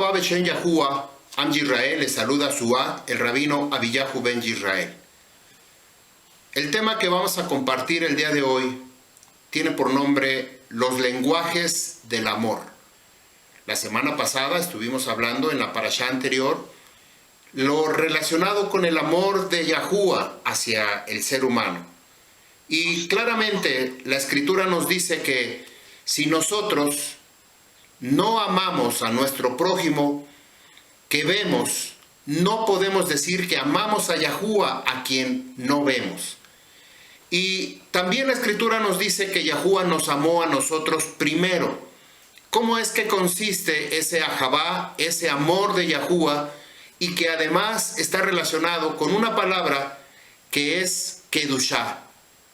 Tova Beshen Yahuwah, Am Yisrael, le saluda Suá, el rabino Abiyahu Ben Yisrael. El tema que vamos a compartir el día de hoy tiene por nombre los lenguajes del amor. La semana pasada estuvimos hablando en la parashá anterior lo relacionado con el amor de Yahuwah hacia el ser humano. Y claramente la Escritura nos dice que si nosotros no amamos a nuestro prójimo que vemos, no podemos decir que amamos a Yahuwah a quien no vemos. Y también la Escritura nos dice que Yahuwah nos amó a nosotros primero. ¿Cómo es que consiste ese ahabá, ese amor de Yahuwah, y que además está relacionado con una palabra que es kedushá?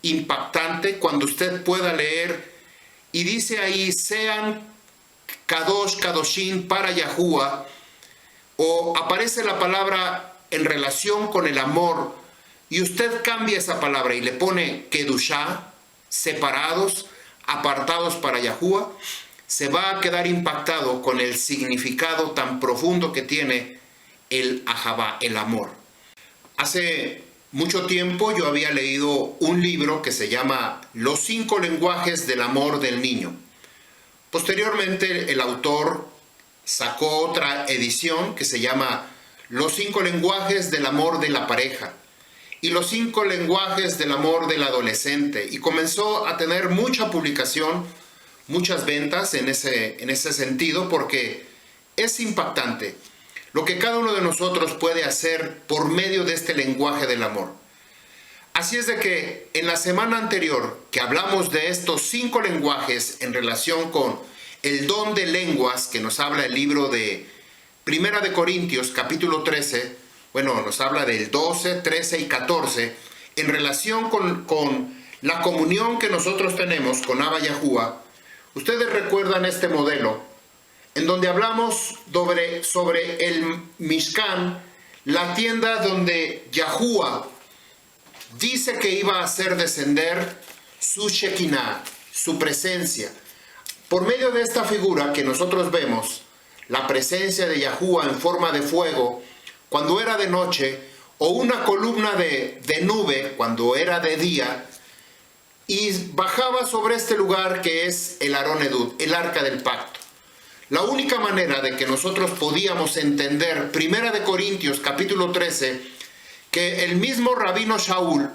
Impactante cuando usted pueda leer, y dice ahí, sean kadosh, kadoshim para Yahuwah, o aparece la palabra en relación con el amor, y usted cambia esa palabra y le pone kedushá, separados, apartados para Yahuwah, se va a quedar impactado con el significado tan profundo que tiene el ahabá, el amor. Hace mucho tiempo yo había leído un libro que se llama Los 5 lenguajes del amor del niño. Posteriormente el autor sacó otra edición que se llama Los 5 lenguajes del amor de la pareja y Los 5 lenguajes del amor del adolescente, y comenzó a tener mucha publicación, muchas ventas en ese sentido, porque es impactante lo que cada uno de nosotros puede hacer por medio de este lenguaje del amor. Así es de que en la semana anterior que hablamos de estos 5 lenguajes en relación con el don de lenguas que nos habla el libro de Primera de Corintios capítulo 13, nos habla del 12, 13 y 14, en relación con la comunión que nosotros tenemos con Abba Yahuwah. Ustedes recuerdan este modelo en donde hablamos sobre el Mishkan, la tienda donde Yahuwah dice que iba a hacer descender su Shekinah, su presencia. Por medio de esta figura que nosotros vemos, la presencia de Yahuwah en forma de fuego cuando era de noche, o una columna de nube cuando era de día, y bajaba sobre este lugar que es el Arón Edud, el arca del pacto. La única manera de que nosotros podíamos entender Primera de Corintios capítulo 13, que el mismo Rabino Shaul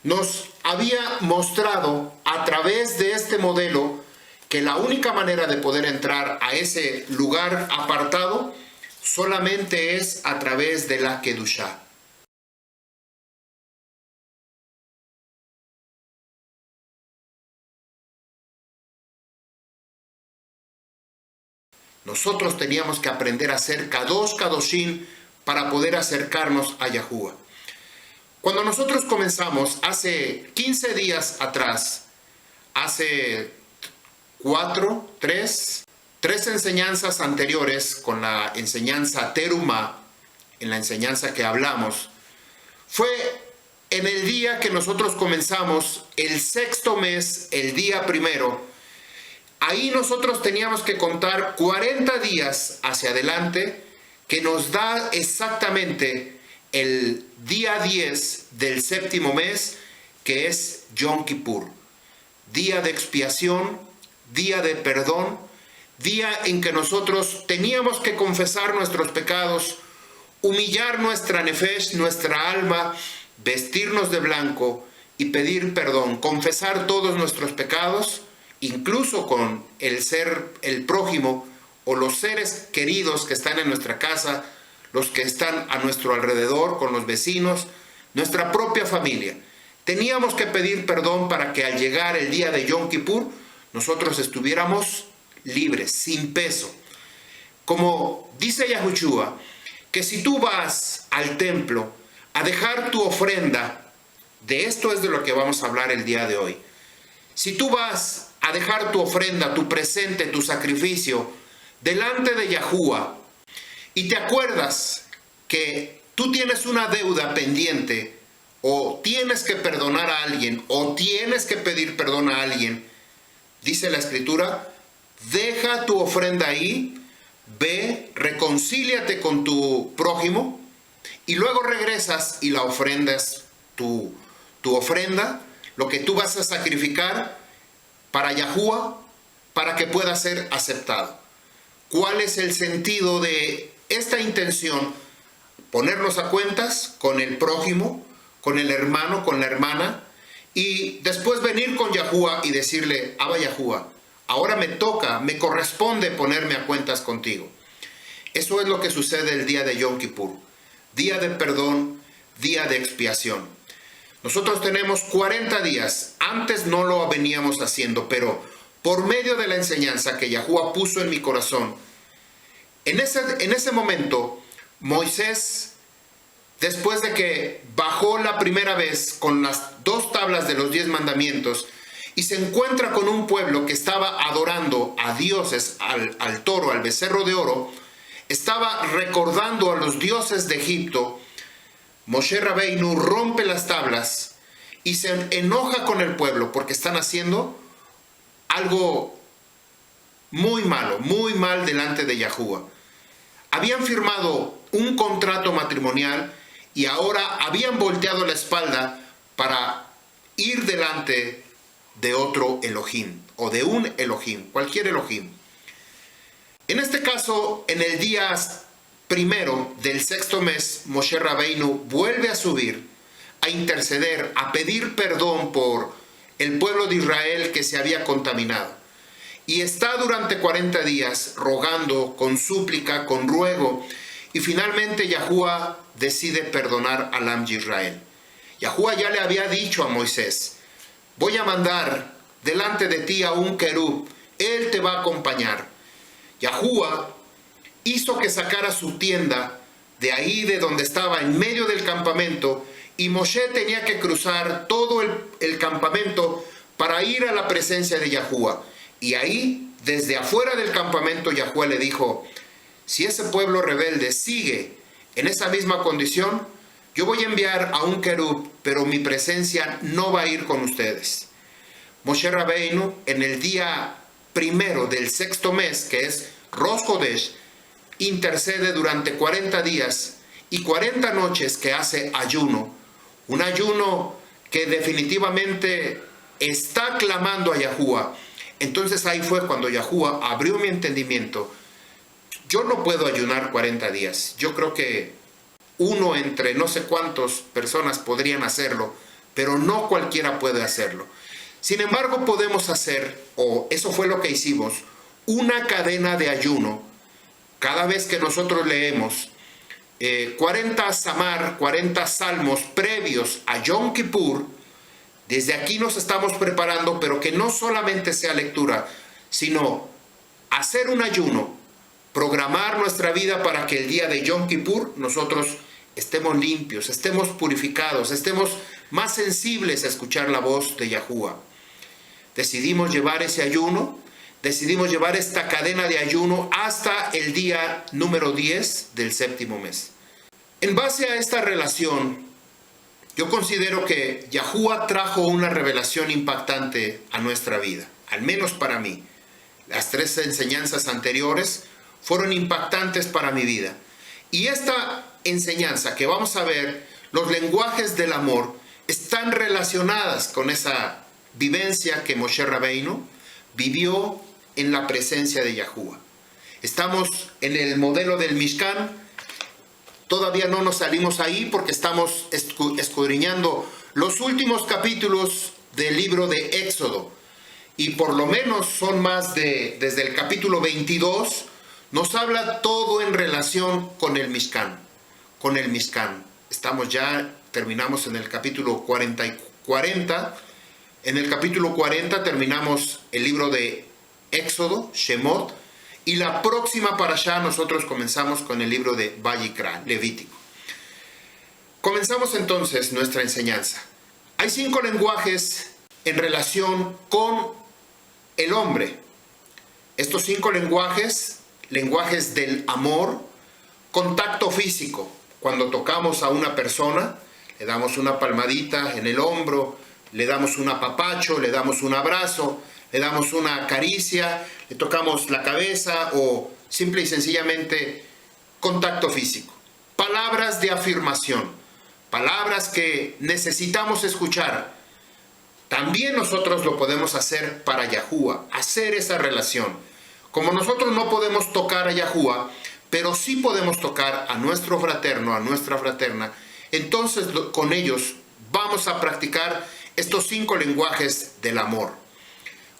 nos había mostrado a través de este modelo, que la única manera de poder entrar a ese lugar apartado solamente es a través de la kedushá. Nosotros teníamos que aprender a hacer kadosh, kadoshim para poder acercarnos a Yahuwah. Cuando nosotros comenzamos hace 15 días atrás, hace 3 enseñanzas anteriores con la enseñanza Terumá, en la enseñanza que hablamos, fue en el día que nosotros comenzamos el 6º mes, el día primero. Ahí nosotros teníamos que contar 40 días hacia adelante, que nos da exactamente el día 10 del 7º mes, que es Yom Kippur, día de expiación, día de perdón, día en que nosotros teníamos que confesar nuestros pecados, humillar nuestra nefesh, nuestra alma, vestirnos de blanco y pedir perdón, confesar todos nuestros pecados, incluso con el prójimo o los seres queridos que están en nuestra casa, los que están a nuestro alrededor, con los vecinos, nuestra propia familia. Teníamos que pedir perdón para que al llegar el día de Yom Kippur, nosotros estuviéramos libres, sin peso. Como dice Yahushua, que si tú vas al templo a dejar tu ofrenda, de esto es de lo que vamos a hablar el día de hoy. Si tú vas a dejar tu ofrenda, tu presente, tu sacrificio, delante de Yahuwah, y te acuerdas que tú tienes una deuda pendiente, o tienes que perdonar a alguien, o tienes que pedir perdón a alguien, dice la Escritura, deja tu ofrenda ahí ve, reconcíliate con tu prójimo y luego regresas y la ofrendas, tu ofrenda, lo que tú vas a sacrificar para Yahuwah, para que pueda ser aceptado. ¿Cuál es el sentido de esta intención? Ponernos a cuentas con el prójimo, con el hermano, con la hermana, y después venir con Yahuwah y decirle: Abba Yahuwah, ahora me toca, me corresponde ponerme a cuentas contigo. Eso es lo que sucede el día de Yom Kippur, día de perdón, día de expiación. Nosotros tenemos 40 días, antes no lo veníamos haciendo, pero por medio de la enseñanza que Yahuwah puso en mi corazón, en ese momento, Moisés, después de que bajó la primera vez con las 2 tablas de los 10 mandamientos y se encuentra con un pueblo que estaba adorando a dioses, al toro, al becerro de oro, estaba recordando a los dioses de Egipto. Moshe Rabbeinu rompe las tablas y se enoja con el pueblo porque están haciendo algo muy malo, muy mal delante de Yahuwah. Habían firmado un contrato matrimonial y ahora habían volteado la espalda para ir delante de otro Elohim, o de un Elohim, cualquier Elohim. En este caso, en el día primero del 6º mes, Moshe Rabbeinu vuelve a subir, a interceder, a pedir perdón por el pueblo de Israel que se había contaminado. Y está durante 40 días rogando, con súplica, con ruego, y finalmente Yahuwah decide perdonar al Am de Israel. Yahuwah ya le había dicho a Moisés: voy a mandar delante de ti a un querub, él te va a acompañar. Yahuwah hizo que sacara su tienda de ahí, de donde estaba, en medio del campamento, y Moshe tenía que cruzar todo el campamento para ir a la presencia de Yahuwah. Y ahí, desde afuera del campamento, Yahuwah le dijo: si ese pueblo rebelde sigue en esa misma condición, yo voy a enviar a un querub, pero mi presencia no va a ir con ustedes. Moshe Rabbeinu, en el día primero del 6º mes, que es Rosh Chodesh, intercede durante 40 días y 40 noches que hace ayuno. Un ayuno que definitivamente está clamando a Yahuwah. Entonces ahí fue cuando Yahuwah abrió mi entendimiento. Yo no puedo ayunar 40 días. Yo creo que uno entre no sé cuántas personas podrían hacerlo, pero no cualquiera puede hacerlo. Sin embargo, podemos hacer, o eso fue lo que hicimos, una cadena de ayuno. Cada vez que nosotros leemos 40 samar, 40 salmos previos a Yom Kippur, desde aquí nos estamos preparando, pero que no solamente sea lectura, sino hacer un ayuno, programar nuestra vida para que el día de Yom Kippur nosotros estemos limpios, estemos purificados, estemos más sensibles a escuchar la voz de Yahuwah. Decidimos llevar ese ayuno, decidimos llevar esta cadena de ayuno hasta el día número 10 del 7º mes. En base a esta relación, yo considero que Yahuwah trajo una revelación impactante a nuestra vida, al menos para mí. Las 3 enseñanzas anteriores fueron impactantes para mi vida. Y esta enseñanza que vamos a ver, los lenguajes del amor, están relacionadas con esa vivencia que Moshe Rabbeinu vivió en la presencia de Yahuwah. Estamos en el modelo del Mishkan. Todavía no nos salimos ahí porque estamos escudriñando los últimos capítulos del libro de Éxodo. Y por lo menos son más desde el capítulo 22, nos habla todo en relación con el Mishkan. Con el Mishkan. Terminamos en el capítulo 40. En el capítulo 40 terminamos el libro de Éxodo, Shemot. Y la próxima parashá nosotros comenzamos con el libro de Vayikra, Levítico. Comenzamos entonces nuestra enseñanza. Hay 5 lenguajes en relación con el hombre. Estos 5 lenguajes del amor, contacto físico. Cuando tocamos a una persona, le damos una palmadita en el hombro, le damos un apapacho, le damos un abrazo, le damos una caricia, le tocamos la cabeza o simple y sencillamente contacto físico. Palabras de afirmación, palabras que necesitamos escuchar. También nosotros lo podemos hacer para Yahuwah, hacer esa relación. Como nosotros no podemos tocar a Yahuwah, pero sí podemos tocar a nuestro fraterno, a nuestra fraterna, entonces con ellos vamos a practicar estos 5 lenguajes del amor.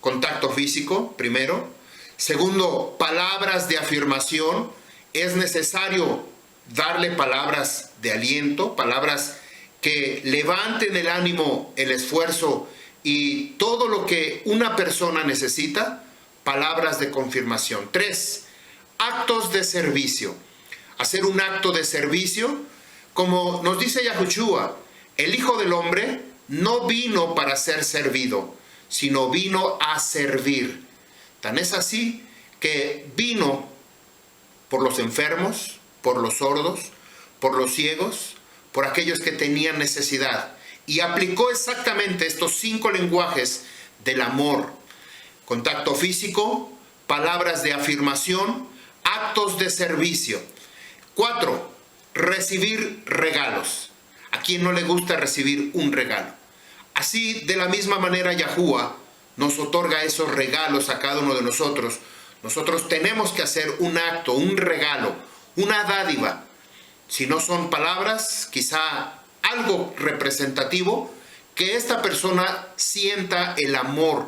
Contacto físico, primero. Segundo, palabras de afirmación. Es necesario darle palabras de aliento, palabras que levanten el ánimo, el esfuerzo y todo lo que una persona necesita. Palabras de confirmación. 3, actos de servicio. Hacer un acto de servicio, como nos dice Yahushua, el Hijo del Hombre no vino para ser servido, sino vino a servir. Tan es así que vino por los enfermos, por los sordos, por los ciegos, por aquellos que tenían necesidad. Y aplicó exactamente estos 5 lenguajes del amor. Contacto físico, palabras de afirmación, actos de servicio. 4, recibir regalos. ¿A quién no le gusta recibir un regalo? Así, de la misma manera, Yahuwah nos otorga esos regalos a cada uno de nosotros. Nosotros tenemos que hacer un acto, un regalo, una dádiva. Si no son palabras, quizá algo representativo, que esta persona sienta el amor,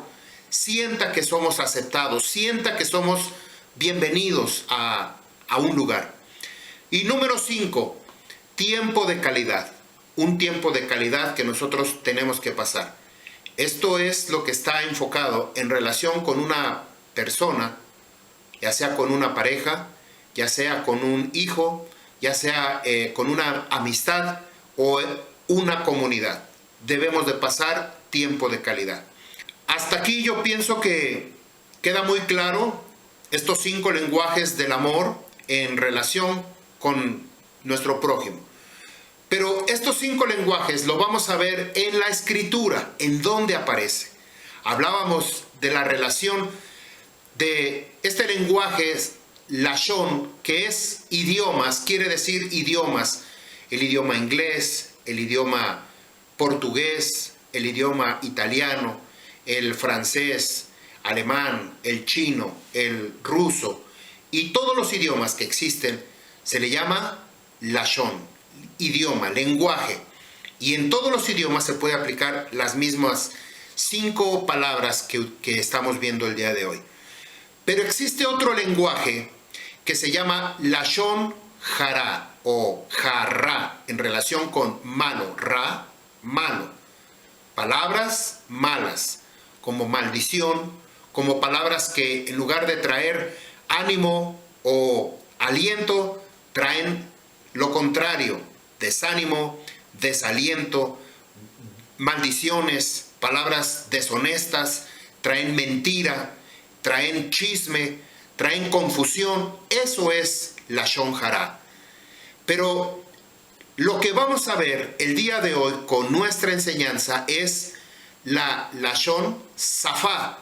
sienta que somos aceptados, sienta que somos bienvenidos a un lugar. Y número 5, tiempo de calidad. Un tiempo de calidad que nosotros tenemos que pasar. Esto es lo que está enfocado en relación con una persona, ya sea con una pareja, ya sea con un hijo, ya sea con una amistad o una comunidad. Debemos de pasar tiempo de calidad. Hasta aquí yo pienso que queda muy claro estos 5 lenguajes del amor en relación con nuestro prójimo. Pero estos 5 lenguajes lo vamos a ver en la Escritura, en donde aparece. Hablábamos de la relación de este lenguaje Lashon, que es idiomas, quiere decir idiomas. El idioma inglés, el idioma portugués, el idioma italiano, el francés, alemán, el chino, el ruso y todos los idiomas que existen se le llama Lashon, idioma, lenguaje. Y en todos los idiomas se puede aplicar las mismas 5 palabras que estamos viendo el día de hoy. Pero existe otro lenguaje que se llama Lashon Hara o Jarra, en relación con malo, ra, malo. Palabras malas, como maldición, como palabras que en lugar de traer ánimo o aliento, traen lo contrario, desánimo, desaliento, maldiciones, palabras deshonestas, traen mentira, traen chisme, traen confusión. Eso es Lashon Hara. Pero lo que vamos a ver el día de hoy con nuestra enseñanza es la Lashon Safá.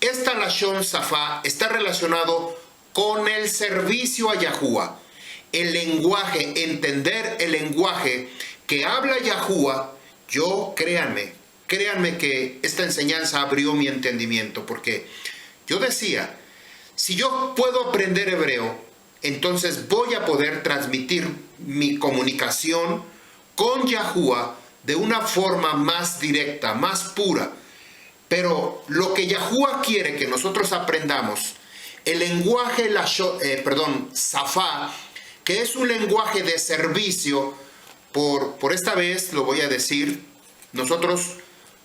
Esta Lashon Safá está relacionado con el servicio a Yahuwah. El lenguaje, entender el lenguaje que habla Yahuwah. Yo, créanme que esta enseñanza abrió mi entendimiento, porque yo decía, si yo puedo aprender hebreo, entonces voy a poder transmitir mi comunicación con Yahuwah de una forma más directa, más pura. Pero lo que Yahuwah quiere que nosotros aprendamos, el lenguaje Safá, que es un lenguaje de servicio, por esta vez lo voy a decir, nosotros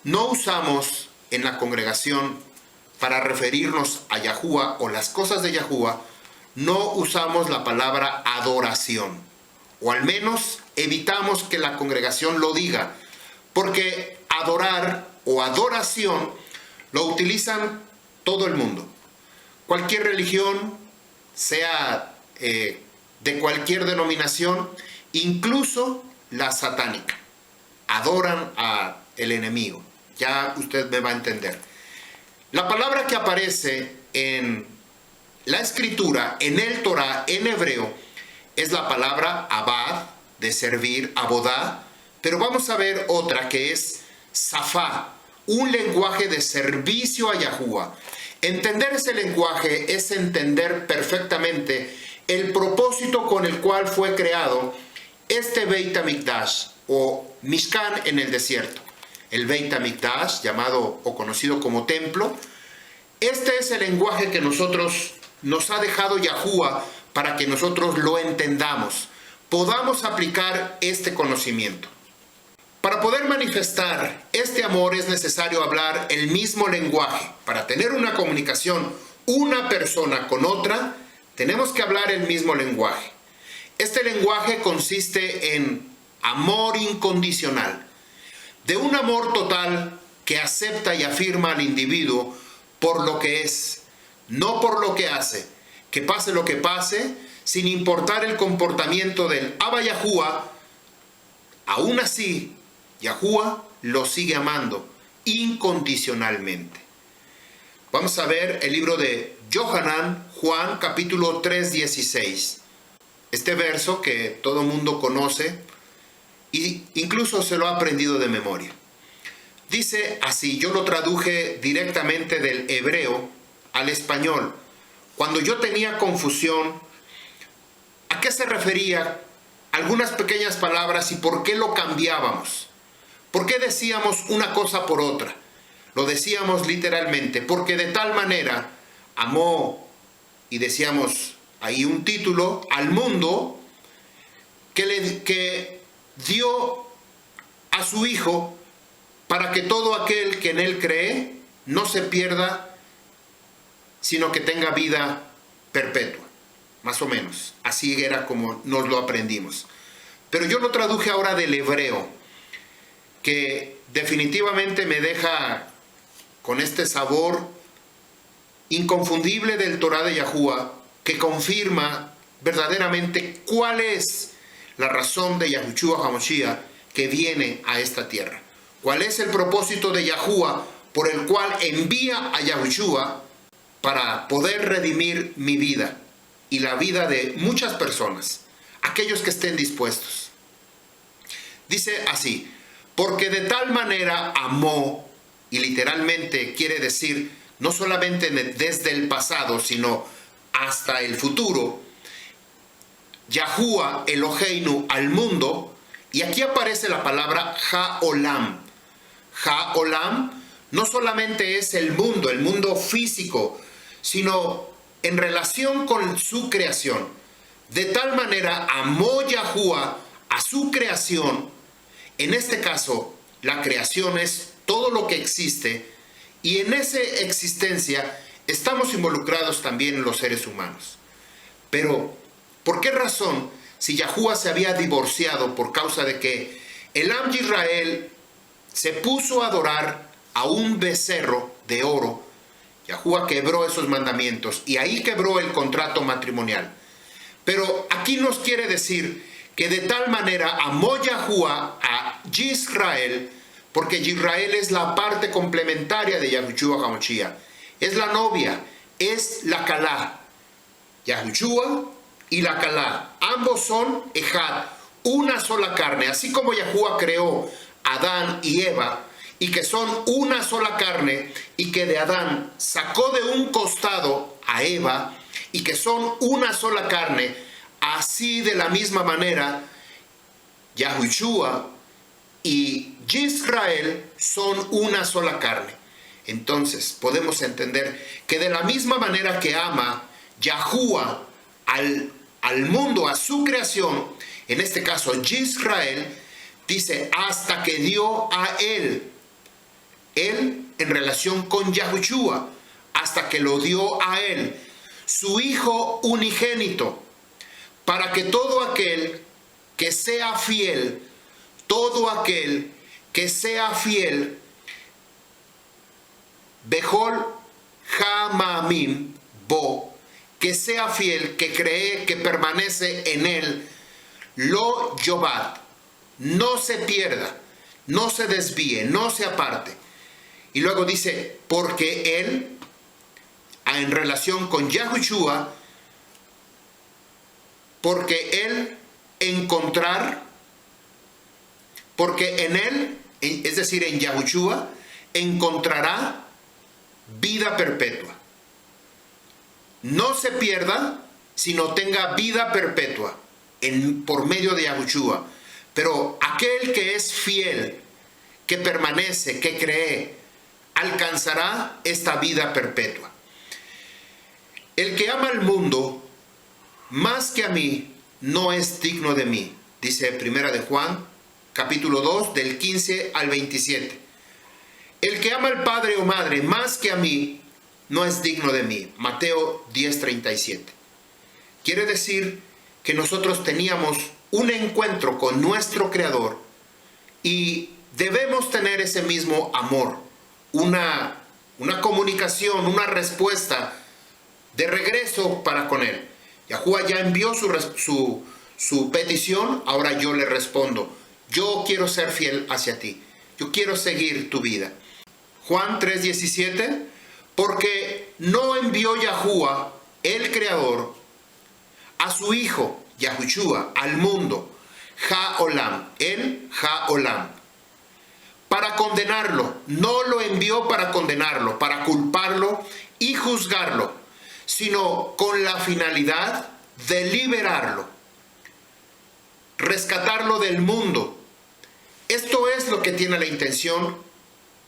no usamos en la congregación para referirnos a Yahuwah o las cosas de Yahuwah, no usamos la palabra adoración, o al menos evitamos que la congregación lo diga, porque adorar o adoración lo utilizan todo el mundo. Cualquier religión, sea de cualquier denominación, incluso la satánica, adoran al enemigo. Ya usted me va a entender. La palabra que aparece en la escritura en el Torah, en hebreo, es la palabra abad, de servir, abodá, pero vamos a ver otra que es safá, un lenguaje de servicio a Yahuwah. Entender ese lenguaje es entender perfectamente el propósito con el cual fue creado este Beit HaMikdash o Mishkan en el desierto. El Beit HaMikdash, llamado o conocido como templo, este es el lenguaje que nos ha dejado Yahuwah para que nosotros lo entendamos, podamos aplicar este conocimiento. Para poder manifestar este amor es necesario hablar el mismo lenguaje. Para tener una comunicación, una persona con otra, tenemos que hablar el mismo lenguaje. Este lenguaje consiste en amor incondicional, de un amor total que acepta y afirma al individuo por lo que es, no por lo que hace, que pase lo que pase, sin importar el comportamiento del Abba Yahuwah. Aún así, Yahuwah lo sigue amando incondicionalmente. Vamos a ver el libro de Yohanan, Juan, capítulo 3, 16. Este verso que todo mundo conoce e incluso se lo ha aprendido de memoria. Dice así, yo lo traduje directamente del hebreo al español. Cuando yo tenía confusión, ¿a qué se refería algunas pequeñas palabras y por qué lo cambiábamos? ¿Por qué decíamos una cosa por otra? Lo decíamos literalmente, porque de tal manera amó, y decíamos ahí un título, al mundo, que dio a su Hijo para que todo aquel que en Él cree no se pierda, sino que tenga vida perpetua. Más o menos, así era como nos lo aprendimos. Pero yo lo traduje ahora del hebreo, que definitivamente me deja con este sabor inconfundible del Torah de Yahuwah, que confirma verdaderamente cuál es la razón de Yahushua HaMashiach que viene a esta tierra. ¿Cuál es el propósito de Yahuwah por el cual envía a Yahushua para poder redimir mi vida y la vida de muchas personas, aquellos que estén dispuestos? Dice así, porque de tal manera amó, y literalmente quiere decir no solamente desde el pasado, sino hasta el futuro, Yahuwah Eloheinu al mundo, y aquí aparece la palabra Ha-Olam. Ha-Olam no solamente es el mundo físico, sino en relación con su creación. De tal manera amó Yahuwah a su creación. En este caso, la creación es todo lo que existe, y en esa existencia estamos involucrados también los seres humanos. Pero, ¿por qué razón, si Yahuwah se había divorciado por causa de que el Am Yisrael se puso a adorar a un becerro de oro, Yahuwah quebró esos mandamientos y ahí quebró el contrato matrimonial? Pero aquí nos quiere decir que de tal manera amó Yahuwah a Yisrael, porque Yisrael es la parte complementaria de Yahushua HaMashiach, es la novia, es la Kalá. Yahushua y la Kalá, ambos son Ejad, una sola carne, así como Yahuwah creó a Adán y Eva, y que son una sola carne, y que de Adán sacó de un costado a Eva, y que son una sola carne, así de la misma manera, Yahushua y Yisrael son una sola carne. Entonces podemos entender que de la misma manera que ama Yahuwah al mundo, a su creación, en este caso Yisrael, dice hasta que dio a él en relación con Yahushua, hasta que lo dio a él, su Hijo unigénito, para que todo aquel que sea fiel, Behol Hamamim Bo, que sea fiel, que cree, que permanece en él, Lo Yobad, no se pierda, no se desvíe, no se aparte. Y luego dice, porque él, en relación con Yahushua, porque en él, es decir, en Yahushua, encontrará vida perpetua. No se pierda, sino tenga vida perpetua por medio de Yahushua. Pero aquel que es fiel, que permanece, que cree, alcanzará esta vida perpetua. El que ama al mundo más que a mí no es digno de mí, dice 1 de Juan, capítulo 2, del 15 al 27. El que ama al padre o madre más que a mí no es digno de mí, Mateo 10:37. Quiere decir que nosotros teníamos un encuentro con nuestro Creador y debemos tener ese mismo amor, una comunicación, una respuesta de regreso para con Él. Yahuwah ya envió su petición, ahora yo le respondo. Yo quiero ser fiel hacia ti. Yo quiero seguir tu vida. Juan 3:17, porque no envió Yahuwah, el Creador, a su Hijo, Yahushua, al mundo, Ha-Olam, el Ha-Olam, para condenarlo. No lo envió para condenarlo, para culparlo y juzgarlo, sino con la finalidad de liberarlo, rescatarlo del mundo. Esto es lo que tiene la intención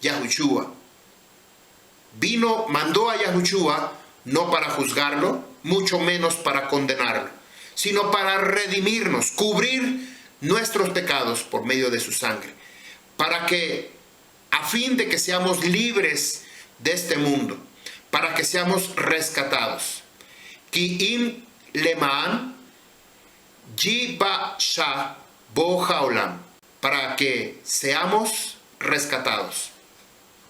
Yahushua. Mandó a Yahushua no para juzgarlo, mucho menos para condenarlo, sino para redimirnos, cubrir nuestros pecados por medio de su sangre, para que, a fin de que seamos libres de este mundo, para que seamos rescatados. Ki leman jibasha bo haolam, para que seamos rescatados.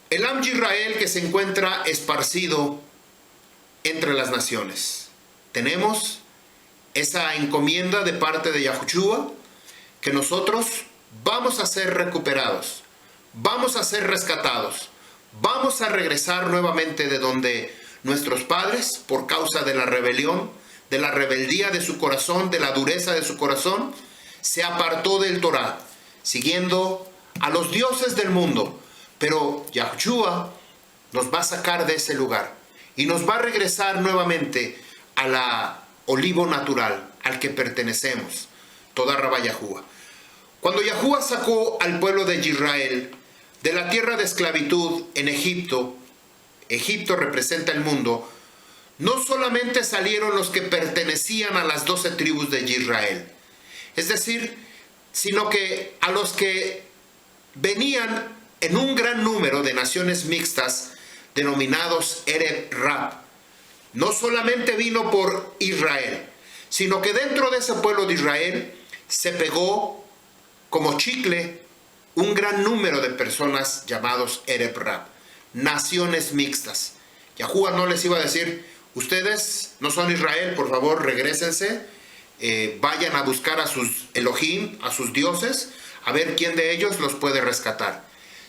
El Am Yisrael que se encuentra esparcido entre las naciones. Tenemos esa encomienda de parte de Yahushua, que nosotros vamos a ser recuperados, vamos a ser rescatados, vamos a regresar nuevamente de donde nuestros padres, por causa de la rebelión, de la rebeldía de su corazón, de la dureza de su corazón, se apartó del Torah, siguiendo a los dioses del mundo. Pero Yahushua nos va a sacar de ese lugar y nos va a regresar nuevamente a la olivo natural, al que pertenecemos, toda Rabá Yahuwah. Cuando Yahuwah sacó al pueblo de Israel de la tierra de esclavitud en Egipto, Egipto representa el mundo, no solamente salieron los que pertenecían a las 12 tribus de Israel, es decir, sino que a los que venían en un gran número de naciones mixtas, denominados Ereb Rab. No solamente vino por Israel, sino que dentro de ese pueblo de Israel se pegó como chicle un gran número de personas llamados Ereb Rab, naciones mixtas. Yahuwah no les iba a decir, ustedes no son Israel, por favor regrésense, vayan a buscar a sus Elohim, a sus dioses, a ver quién de ellos los puede rescatar.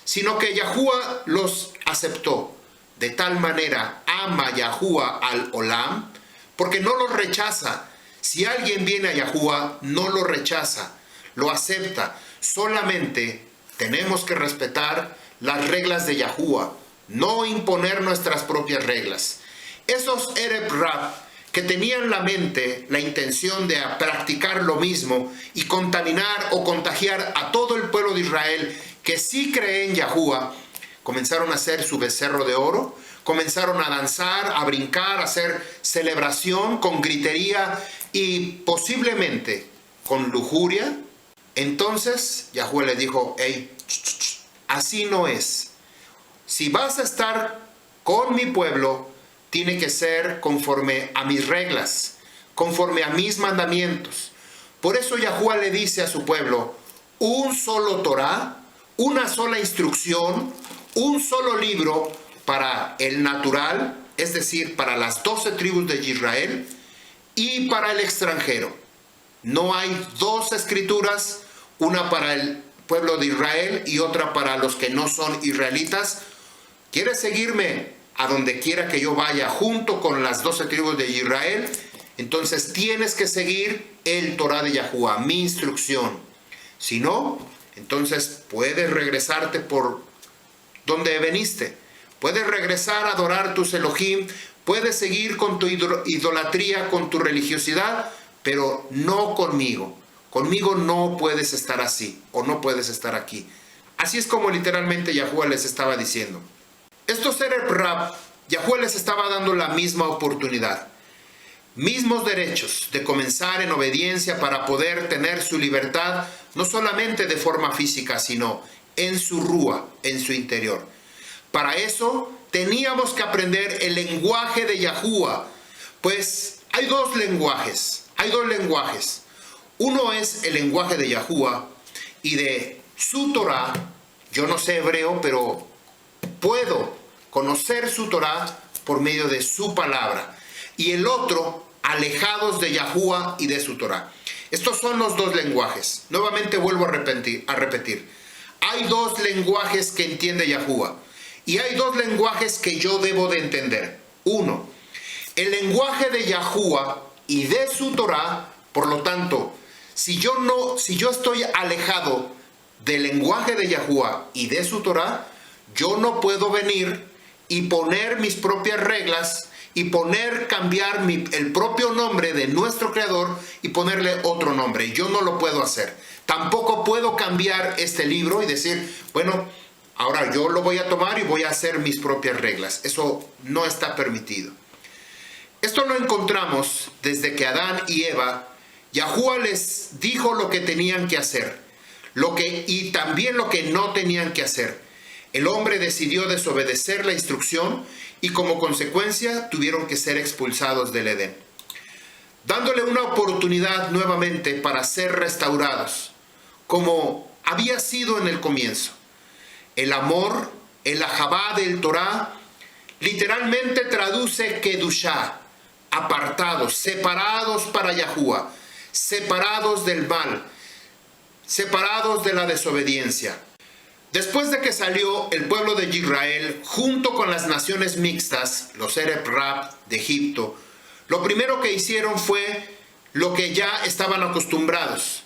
Sino que Yahuwah los aceptó. De tal manera ama Yahuwah al Olam, porque no los rechaza. Si alguien viene a Yahuwah, no lo rechaza, lo acepta. Solamente tenemos que respetar las reglas de Yahuwah, no imponer nuestras propias reglas. Esos Ereb Rab que tenían la mente, la intención de practicar lo mismo y contaminar o contagiar a todo el pueblo de Israel que sí cree en Yahuwah, comenzaron a hacer su becerro de oro, comenzaron a danzar, a brincar, a hacer celebración con gritería y posiblemente con lujuria. Entonces Yahuwah le dijo, hey, así no es. Si vas a estar con mi pueblo, tiene que ser conforme a mis reglas, conforme a mis mandamientos. Por eso Yahuwah le dice a su pueblo, un solo Torah, una sola instrucción, un solo libro para el natural, es decir, para las 12 tribus de Israel, y para el extranjero. No hay dos escrituras, una para el pueblo de Israel y otra para los que no son israelitas. ¿Quieres seguirme a donde quiera que yo vaya junto con las 12 tribus de Israel, entonces tienes que seguir el Torah de Yahuwah, mi instrucción. Si no, entonces puedes regresarte por donde veniste. Puedes regresar a adorar tus Elohim, puedes seguir con tu idolatría, con tu religiosidad, pero no conmigo. Conmigo no puedes estar así, o no puedes estar aquí. Así es como literalmente Yahuwah les estaba diciendo. Estos Ereb Rab, Yahuwah les estaba dando la misma oportunidad, mismos derechos de comenzar en obediencia para poder tener su libertad, no solamente de forma física, sino en su rúa, en su interior. Para eso teníamos que aprender el lenguaje de Yahuwah, pues hay dos lenguajes. Uno es el lenguaje de Yahuwah y de su Torah. Yo no sé hebreo, pero puedo conocer su Torah por medio de su palabra. Y el otro, alejados de Yahuwah y de su Torah. Estos son los dos lenguajes. Nuevamente vuelvo a repetir. Hay dos lenguajes que entiende Yahuwah. Y hay dos lenguajes que yo debo de entender. Uno, el lenguaje de Yahuwah y de su Torah. Por lo tanto, si yo estoy alejado del lenguaje de Yahuwah y de su Torah, yo no puedo venir y poner mis propias reglas y cambiar el propio nombre de nuestro Creador y ponerle otro nombre. Yo no lo puedo hacer. Tampoco puedo cambiar este libro y decir, bueno, ahora yo lo voy a tomar y voy a hacer mis propias reglas. Eso no está permitido. Esto lo encontramos desde que Adán y Eva, Yahuwah les dijo lo que tenían que hacer, y también lo que no tenían que hacer. El hombre decidió desobedecer la instrucción y como consecuencia tuvieron que ser expulsados del Edén, dándole una oportunidad nuevamente para ser restaurados, como había sido en el comienzo. El amor, el ahabá del Torah, literalmente traduce kedushá, apartados, separados para Yahuwah, separados del mal, separados de la desobediencia. Después de que salió el pueblo de Israel junto con las naciones mixtas, los Ereb Rab de Egipto, lo primero que hicieron fue lo que ya estaban acostumbrados.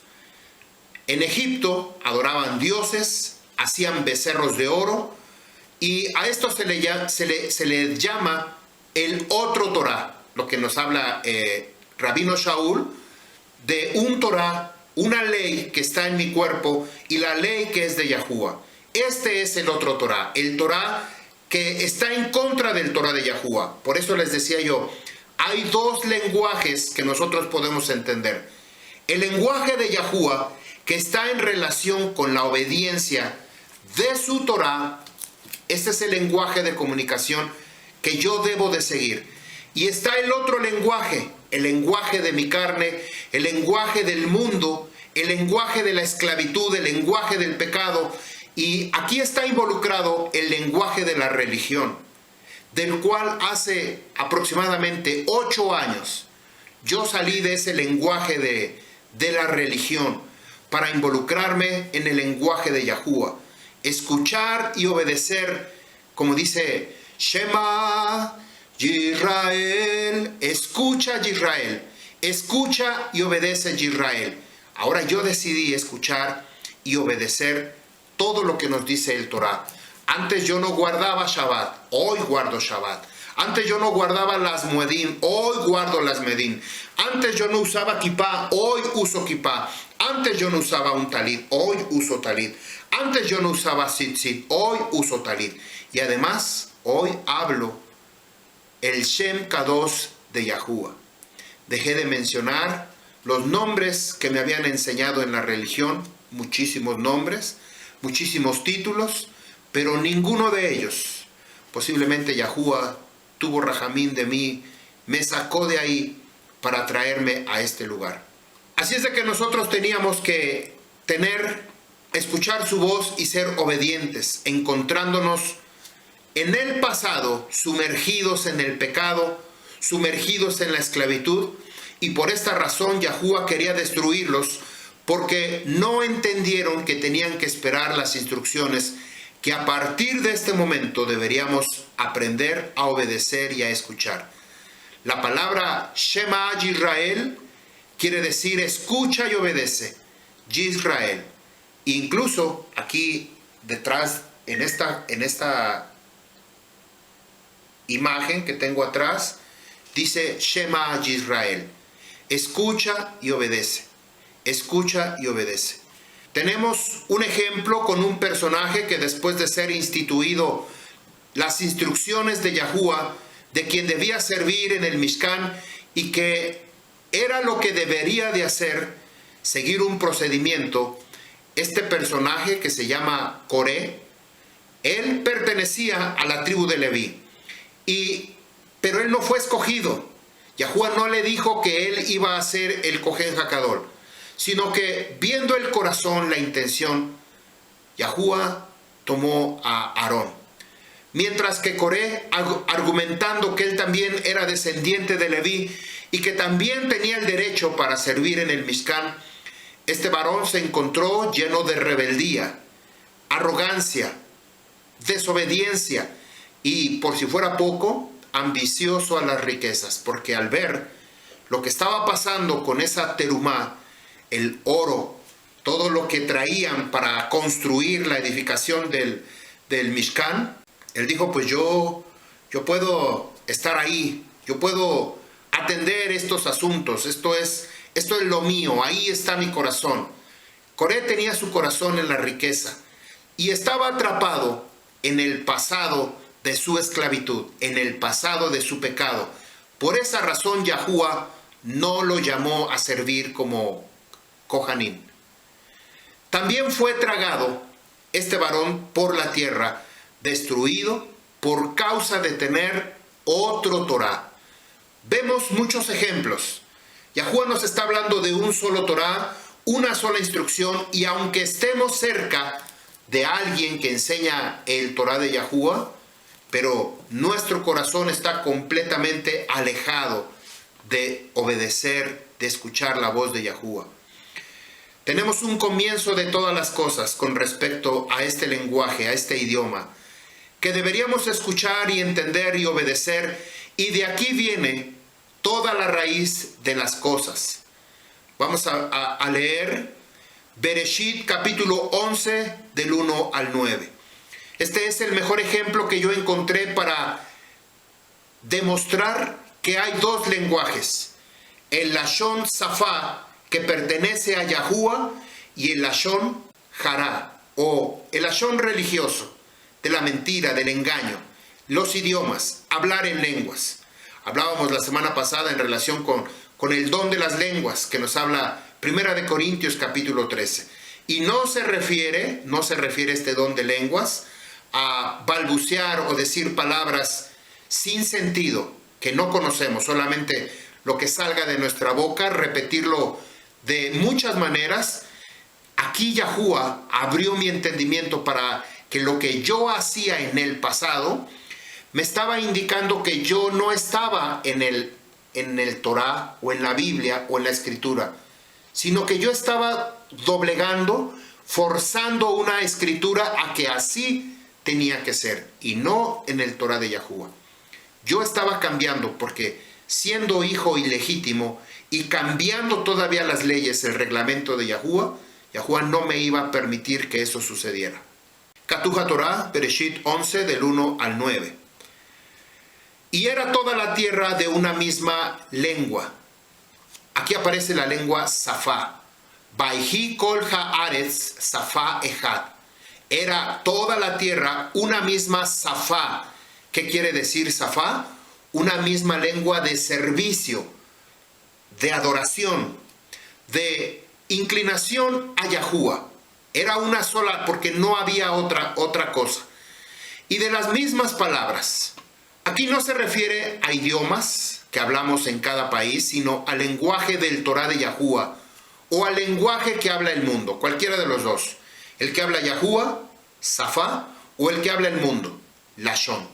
En Egipto adoraban dioses, hacían becerros de oro, y a esto se le llama el otro Torah, lo que nos habla Rabino Shaul, de un Torah, una ley que está en mi cuerpo y la ley que es de Yahuwah. Este es el otro Torah, el Torah que está en contra del Torah de Yahuwah. Por eso les decía yo, hay dos lenguajes que nosotros podemos entender. El lenguaje de Yahuwah, que está en relación con la obediencia de su Torah. Este es el lenguaje de comunicación que yo debo de seguir. Y está el otro lenguaje, el lenguaje de mi carne, el lenguaje del mundo, el lenguaje de la esclavitud, el lenguaje del pecado. Y aquí está involucrado el lenguaje de la religión, del cual hace aproximadamente 8 años yo salí de ese lenguaje de la religión para involucrarme en el lenguaje de Yahuwah, escuchar y obedecer, como dice Shema Yisrael, escucha Yisrael, escucha y obedece Yisrael. Ahora yo decidí escuchar y obedecer todo lo que nos dice el Torah. Antes yo no guardaba Shabbat, hoy guardo Shabbat. Antes yo no guardaba las Muedim, hoy guardo las Medim. Antes yo no usaba kippah, hoy uso kippah. Antes yo no usaba un talit, hoy uso talit. Antes yo no usaba tzitzit, hoy uso talit. Y además, hoy hablo el Shem Kadosh de Yahuwah. Dejé de mencionar los nombres que me habían enseñado en la religión, muchísimos nombres, muchísimos títulos, pero ninguno de ellos. Posiblemente Yahuwah tuvo rajamín de mí, me sacó de ahí para traerme a este lugar. Así es de que nosotros teníamos que escuchar su voz y ser obedientes, encontrándonos en el pasado, sumergidos en el pecado, sumergidos en la esclavitud, y por esta razón Yahuwah quería destruirlos, porque no entendieron que tenían que esperar las instrucciones que a partir de este momento deberíamos aprender a obedecer y a escuchar. La palabra Shema Yisrael quiere decir escucha y obedece. Yisrael. Incluso aquí detrás, en esta imagen que tengo atrás, dice Shema Yisrael. Escucha y obedece. Escucha y obedece. Tenemos un ejemplo con un personaje que después de ser instituido las instrucciones de Yahuwah, de quien debía servir en el Mishkan y que era lo que debería de hacer, seguir un procedimiento. Este personaje que se llama Coré, él pertenecía a la tribu de Leví, pero él no fue escogido. Yahuwah no le dijo que él iba a ser el Cohen Hakadol, sino que viendo el corazón, la intención, Yahuwah tomó a Aarón. Mientras que Coré, argumentando que él también era descendiente de Leví y que también tenía el derecho para servir en el Mishkan, este varón se encontró lleno de rebeldía, arrogancia, desobediencia y, por si fuera poco, ambicioso a las riquezas, porque al ver lo que estaba pasando con esa terumá, el oro, todo lo que traían para construir la edificación del Mishkan, él dijo, pues yo puedo estar ahí, yo puedo atender estos asuntos, esto es lo mío, ahí está mi corazón. Coré tenía su corazón en la riqueza y estaba atrapado en el pasado de su esclavitud, en el pasado de su pecado. Por esa razón Yahuwah no lo llamó a servir como Kohanim. También fue tragado este varón por la tierra, destruido por causa de tener otro Torah. Vemos muchos ejemplos. Yahuwah nos está hablando de un solo Torah, una sola instrucción, y aunque estemos cerca de alguien que enseña el Torah de Yahuwah, pero nuestro corazón está completamente alejado de obedecer, de escuchar la voz de Yahuwah. Tenemos un comienzo de todas las cosas con respecto a este lenguaje, a este idioma, que deberíamos escuchar y entender y obedecer, y de aquí viene toda la raíz de las cosas. Vamos a leer Bereshit capítulo 11 del 1 al 9. Este es el mejor ejemplo que yo encontré para demostrar que hay dos lenguajes. El Lashon Safá, que pertenece a Yahuwah, y el Lashon Hará, o el Lashon religioso, de la mentira, del engaño. Los idiomas, hablar en lenguas. Hablábamos la semana pasada en relación con el don de las lenguas, que nos habla 1 Corintios capítulo 13. Y no se refiere este don de lenguas a balbucear o decir palabras sin sentido, que no conocemos, solamente lo que salga de nuestra boca, repetirlo de muchas maneras. Aquí Yahuwah abrió mi entendimiento para que lo que yo hacía en el pasado me estaba indicando que yo no estaba en el Torah o en la Biblia o en la Escritura, sino que yo estaba doblegando, forzando una escritura a que así tenía que ser, y no en el Torah de Yahuwah. Yo estaba cambiando, porque siendo hijo ilegítimo y cambiando todavía las leyes, el reglamento de Yahuwah, Yahuwah no me iba a permitir que eso sucediera. Katuja Torah, Bereshit 11, del 1 al 9. Y era toda la tierra de una misma lengua. Aquí aparece la lengua Safá. Vaihi kol haaretz Safá ejad. Era toda la tierra una misma Safá. ¿Qué quiere decir Safá? Una misma lengua de servicio, de adoración, de inclinación a Yahuwah. Era una sola, porque no había otra cosa. Y de las mismas palabras. Aquí no se refiere a idiomas que hablamos en cada país, sino al lenguaje del Torah de Yahuwah, o al lenguaje que habla el mundo, cualquiera de los dos. El que habla Yahuwah, Safá, o el que habla el mundo, Lashon.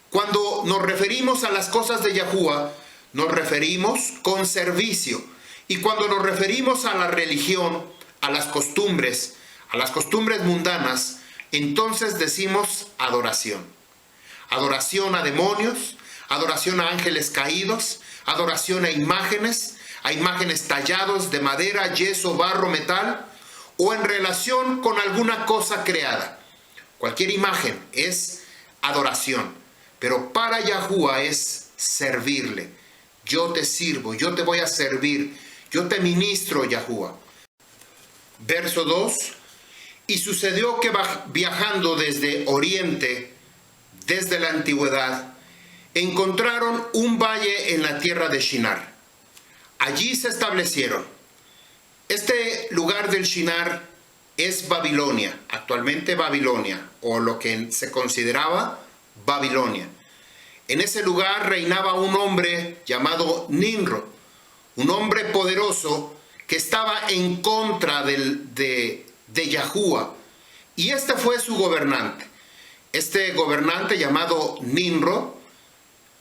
Cuando nos referimos a las cosas de Yahuwah, nos referimos con servicio. Y cuando nos referimos a la religión, a las costumbres mundanas, entonces decimos adoración. Adoración a demonios, adoración a ángeles caídos, adoración a imágenes talladas de madera, yeso, barro, metal, o en relación con alguna cosa creada. Cualquier imagen es adoración, pero para Yahuwah es servirle. Yo te sirvo, yo te voy a servir, yo te ministro, Yahuwah. Verso 2. Y sucedió que viajando desde Oriente, desde la antigüedad, encontraron un valle en la tierra de Shinar. Allí se establecieron. Este lugar del Shinar es Babilonia, actualmente Babilonia, o lo que se consideraba Babilonia. En ese lugar reinaba un hombre llamado Nimrod, un hombre poderoso que estaba en contra de Yahuwah, y este fue su gobernante. Este gobernante llamado Nimrod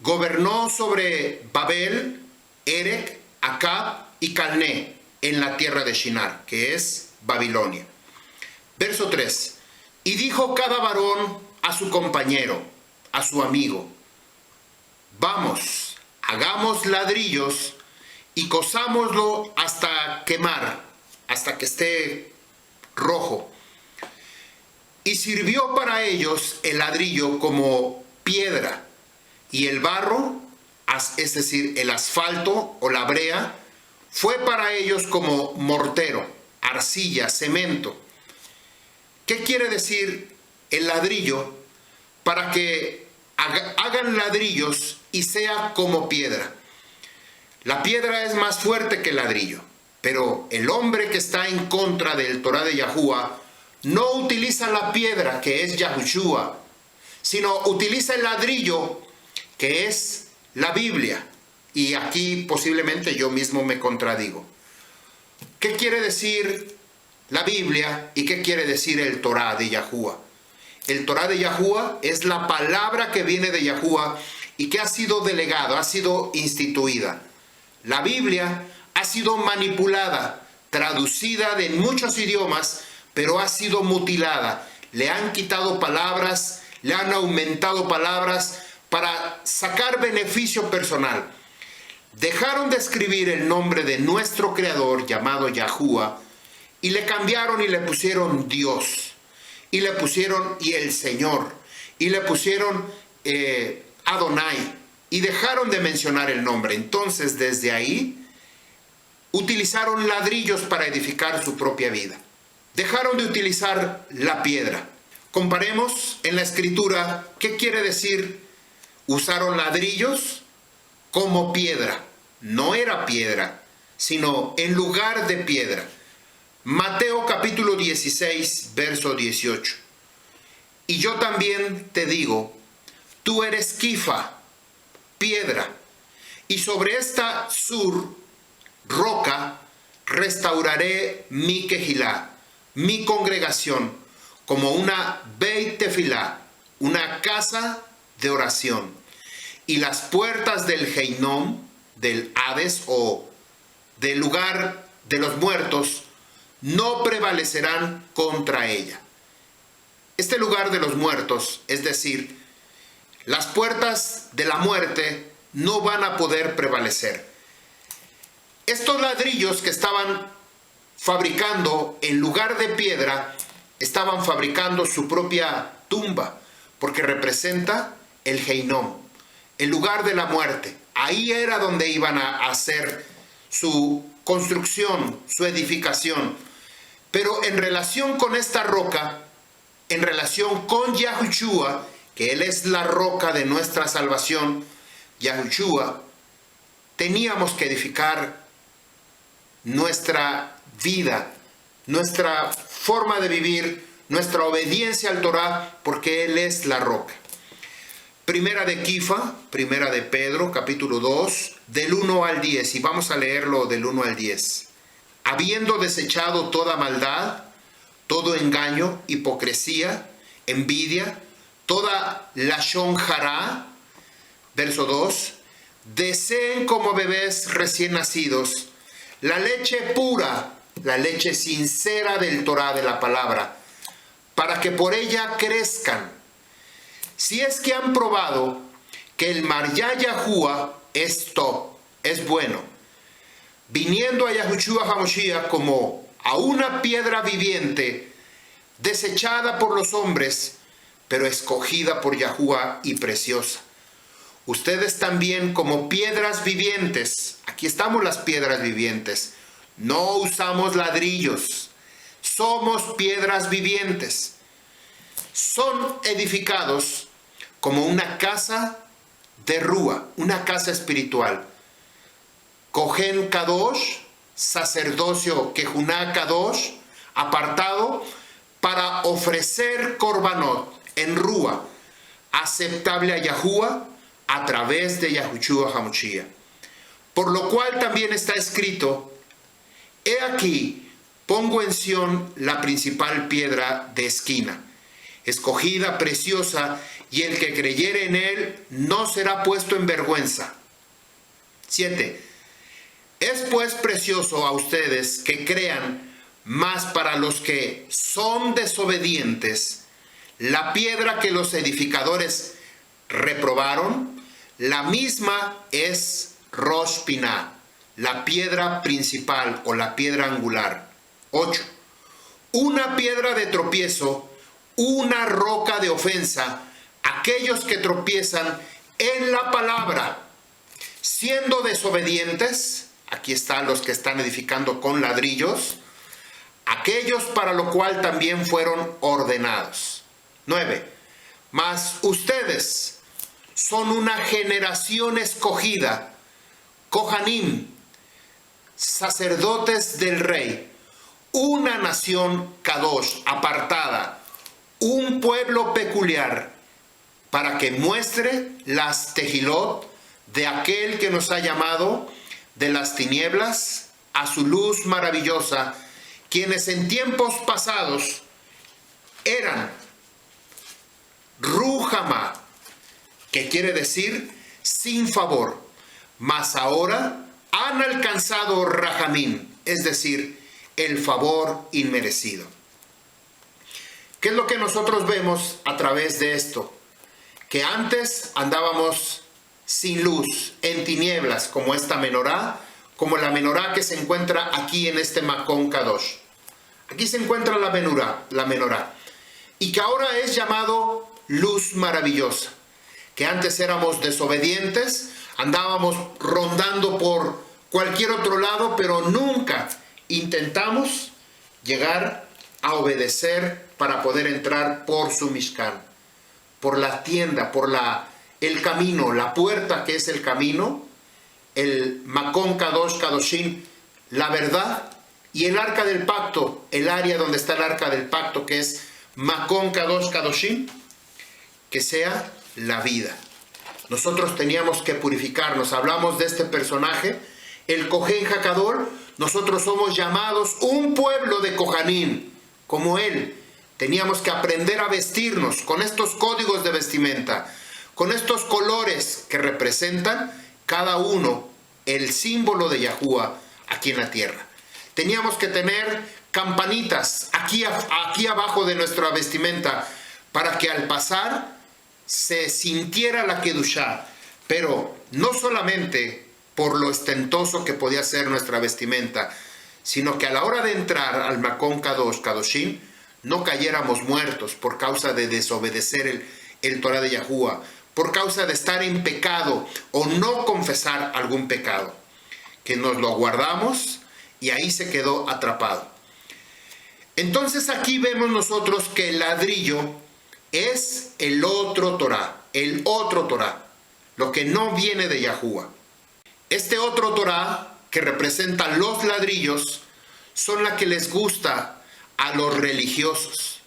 gobernó sobre Babel, Erech, Acab y Calné en la tierra de Shinar, que es Babilonia. Verso 3. Y dijo cada varón a su compañero, a su amigo: vamos, hagamos ladrillos y cozámoslo hasta quemar, hasta que esté rojo. Y sirvió para ellos el ladrillo como piedra, y el barro, es decir, el asfalto o la brea, fue para ellos como mortero, arcilla, cemento. ¿Qué quiere decir el ladrillo? Para que hagan ladrillos y sea como piedra. La piedra es más fuerte que el ladrillo, pero el hombre que está en contra del Torah de Yahuwah no utiliza la piedra, que es Yahushua, sino utiliza el ladrillo, que es la Biblia. Y aquí posiblemente yo mismo me contradigo. ¿Qué quiere decir la Biblia y qué quiere decir el Torah de Yahuwah? El Torah de Yahuwah es la palabra que viene de Yahuwah y que ha sido delegada, ha sido instituida. La Biblia ha sido manipulada, traducida de muchos idiomas, pero ha sido mutilada. Le han quitado palabras, le han aumentado palabras para sacar beneficio personal. Dejaron de escribir el nombre de nuestro Creador, llamado Yahuwah, y le cambiaron y le pusieron Dios, y le pusieron y el Señor, y le pusieron Adonai, y dejaron de mencionar el nombre. Entonces, desde ahí, utilizaron ladrillos para edificar su propia vida. Dejaron de utilizar la piedra. Comparemos en la Escritura qué quiere decir. Usaron ladrillos como piedra. No era piedra, sino en lugar de piedra. Mateo capítulo 16, verso 18. Y yo también te digo, tú eres Quifa, piedra, y sobre esta roca restauraré mi Kehilá, mi congregación, como una Beit Tefilá, una casa de oración. Y las puertas del Heinom, del Hades o del lugar de los muertos, no prevalecerán contra ella. Este lugar de los muertos, es decir, las puertas de la muerte, no van a poder prevalecer. Estos ladrillos que estaban fabricando en lugar de piedra, estaban fabricando su propia tumba, porque representa el Heinom, el lugar de la muerte. Ahí era donde iban a hacer su construcción, su edificación. Pero en relación con esta roca, en relación con Yahushua, que Él es la roca de nuestra salvación, Yahushua, teníamos que edificar nuestra vida, nuestra forma de vivir, nuestra obediencia al Torah, porque Él es la roca. Primera de Quifa, primera de Pedro, capítulo 2, del 1 al 10, y vamos a leerlo del 1 al 10. Habiendo desechado toda maldad, todo engaño, hipocresía, envidia, toda lashon hará, verso 2, deseen como bebés recién nacidos la leche pura, la leche sincera del Torah, de la palabra, para que por ella crezcan. Si es que han probado que el Marya Yahuwah es top, es bueno, viniendo a Yahushua HaMashiach como a una piedra viviente, desechada por los hombres, pero escogida por Yahuwah y preciosa. Ustedes también como piedras vivientes, aquí estamos las piedras vivientes, no usamos ladrillos, somos piedras vivientes. Son edificados como una casa de Rúa, una casa espiritual. Cohen Kadosh, sacerdocio Kehuná Kadosh, apartado para ofrecer korbanot en Rúa, aceptable a Yahuwah a través de Yahushua HaMashiach. Por lo cual también está escrito: he aquí, pongo en Sión la principal piedra de esquina, escogida, preciosa, y el que creyere en él no será puesto en vergüenza. 7. Es pues precioso a ustedes que crean, mas para los que son desobedientes, la piedra que los edificadores reprobaron, la misma es Rosh Pinah, la piedra principal o la piedra angular. 8. Una piedra de tropiezo, una roca de ofensa, aquellos que tropiezan en la palabra, siendo desobedientes, aquí están los que están edificando con ladrillos, aquellos para lo cual también fueron ordenados. 9. Mas ustedes son una generación escogida, Kohanim, sacerdotes del rey, una nación Kadosh, apartada, un pueblo peculiar, para que muestre las tejilot de aquel que nos ha llamado de las tinieblas a su luz maravillosa, quienes en tiempos pasados eran Ruhama, que quiere decir sin favor, mas ahora han alcanzado Rahamín, es decir, el favor inmerecido. ¿Qué es lo que nosotros vemos a través de esto? Que antes andábamos sin luz, en tinieblas, como esta menorá, como la menorá que se encuentra aquí en este Makon Kadosh. Aquí se encuentra la menorá, y que ahora es llamado luz maravillosa. Que antes éramos desobedientes, andábamos rondando por cualquier otro lado, pero nunca intentamos llegar a obedecer para poder entrar por su Mishkan, por la tienda, por el camino, la puerta que es el camino, el Makon Kadosh Kadoshim, la verdad, y el arca del pacto, el área donde está el arca del pacto, que es Makon Kadosh Kadoshim, que sea la vida. Nosotros teníamos que purificarnos. Hablamos de este personaje, el Kohen Hakadol. Nosotros somos llamados un pueblo de Kohanim, como él. Teníamos que aprender a vestirnos con estos códigos de vestimenta, con estos colores que representan cada uno el símbolo de Yahuwah aquí en la tierra. Teníamos que tener campanitas aquí abajo de nuestra vestimenta para que al pasar se sintiera la Kedushá, pero no solamente por lo ostentoso que podía ser nuestra vestimenta, sino que a la hora de entrar al Makon Kadosh Kadoshim no cayéramos muertos por causa de desobedecer el Torah de Yahuwah, por causa de estar en pecado o no confesar algún pecado, que nos lo guardamos y ahí se quedó atrapado. Entonces aquí vemos nosotros que el ladrillo es el otro Torah, lo que no viene de Yahuwah. Este otro Torah que representa los ladrillos son la que les gusta a los religiosos,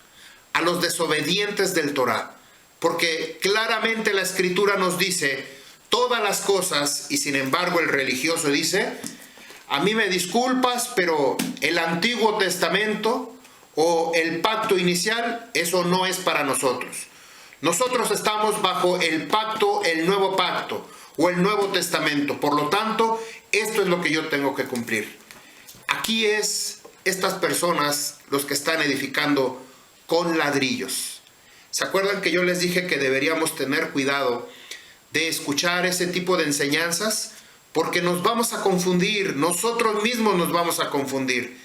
a los desobedientes del Torah, porque claramente la Escritura nos dice todas las cosas y sin embargo el religioso dice: a mí me disculpas, pero el Antiguo Testamento o el pacto inicial, eso no es para nosotros. Nosotros estamos bajo el pacto, el nuevo pacto o el Nuevo Testamento. Por lo tanto, esto es lo que yo tengo que cumplir. Aquí es estas personas los que están edificando con ladrillos. ¿Se acuerdan que yo les dije que deberíamos tener cuidado de escuchar ese tipo de enseñanzas? Porque nos vamos a confundir, nosotros mismos nos vamos a confundir.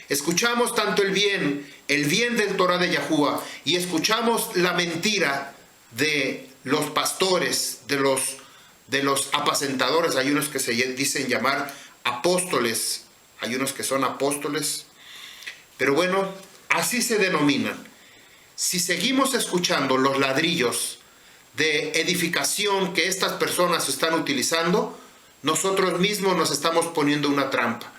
Escuchamos tanto el bien del Torah de Yahuwah, y escuchamos la mentira de los pastores, de los apacentadores. Hay unos que se dicen llamar apóstoles, hay unos que son apóstoles, pero bueno, así se denominan. Si seguimos escuchando los ladrillos de edificación que estas personas están utilizando, nosotros mismos nos estamos poniendo una trampa,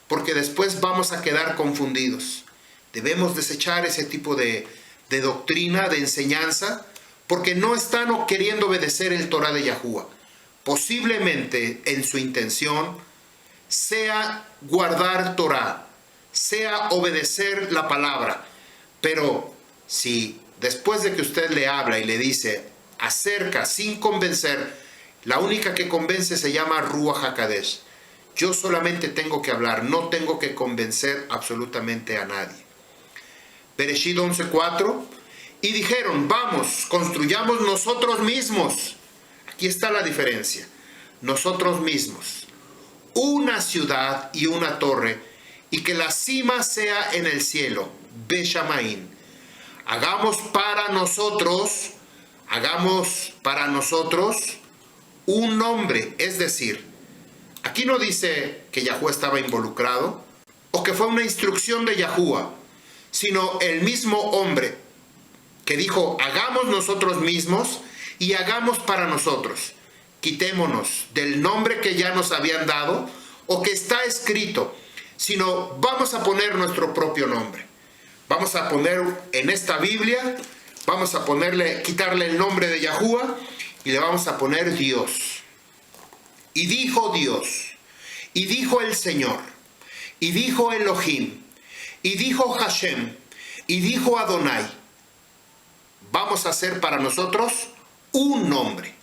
porque después vamos a quedar confundidos. Debemos desechar ese tipo de doctrina, de enseñanza, porque no están queriendo obedecer el Torah de Yahuwah. Posiblemente en su intención sea guardar Torah, sea obedecer la palabra, pero si después de que usted le habla y le dice acerca sin convencer, la única que convence se llama Ruach HaKadosh. Yo solamente tengo que hablar, no tengo que convencer absolutamente a nadie. Bereshit 11:4, y dijeron, vamos, construyamos nosotros mismos. Aquí está la diferencia. Nosotros mismos. Una ciudad y una torre, y que la cima sea en el cielo. Beshamaín. Hagamos para nosotros un nombre. Es decir, aquí no dice que Yahuwah estaba involucrado o que fue una instrucción de Yahuwah, sino el mismo hombre que dijo, hagamos nosotros mismos y hagamos para nosotros. Quitémonos del nombre que ya nos habían dado o que está escrito, sino vamos a poner nuestro propio nombre. Vamos a poner en esta Biblia, vamos a quitarle el nombre de Yahuwah y le vamos a poner Dios. Y dijo Dios, y dijo el Señor, y dijo Elohim, y dijo Hashem, y dijo Adonai. Vamos a hacer para nosotros un nombre.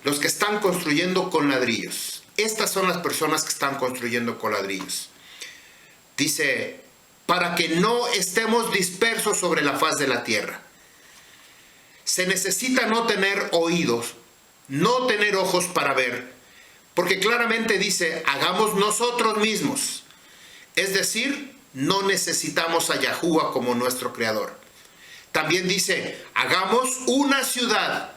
Los que están construyendo con ladrillos. Estas son las personas que están construyendo con ladrillos. Dice, para que no estemos dispersos sobre la faz de la tierra. Se necesita no tener oídos, no tener ojos para ver, porque claramente dice, hagamos nosotros mismos. Es decir, no necesitamos a Yahuwah como nuestro creador. También dice, hagamos una ciudad.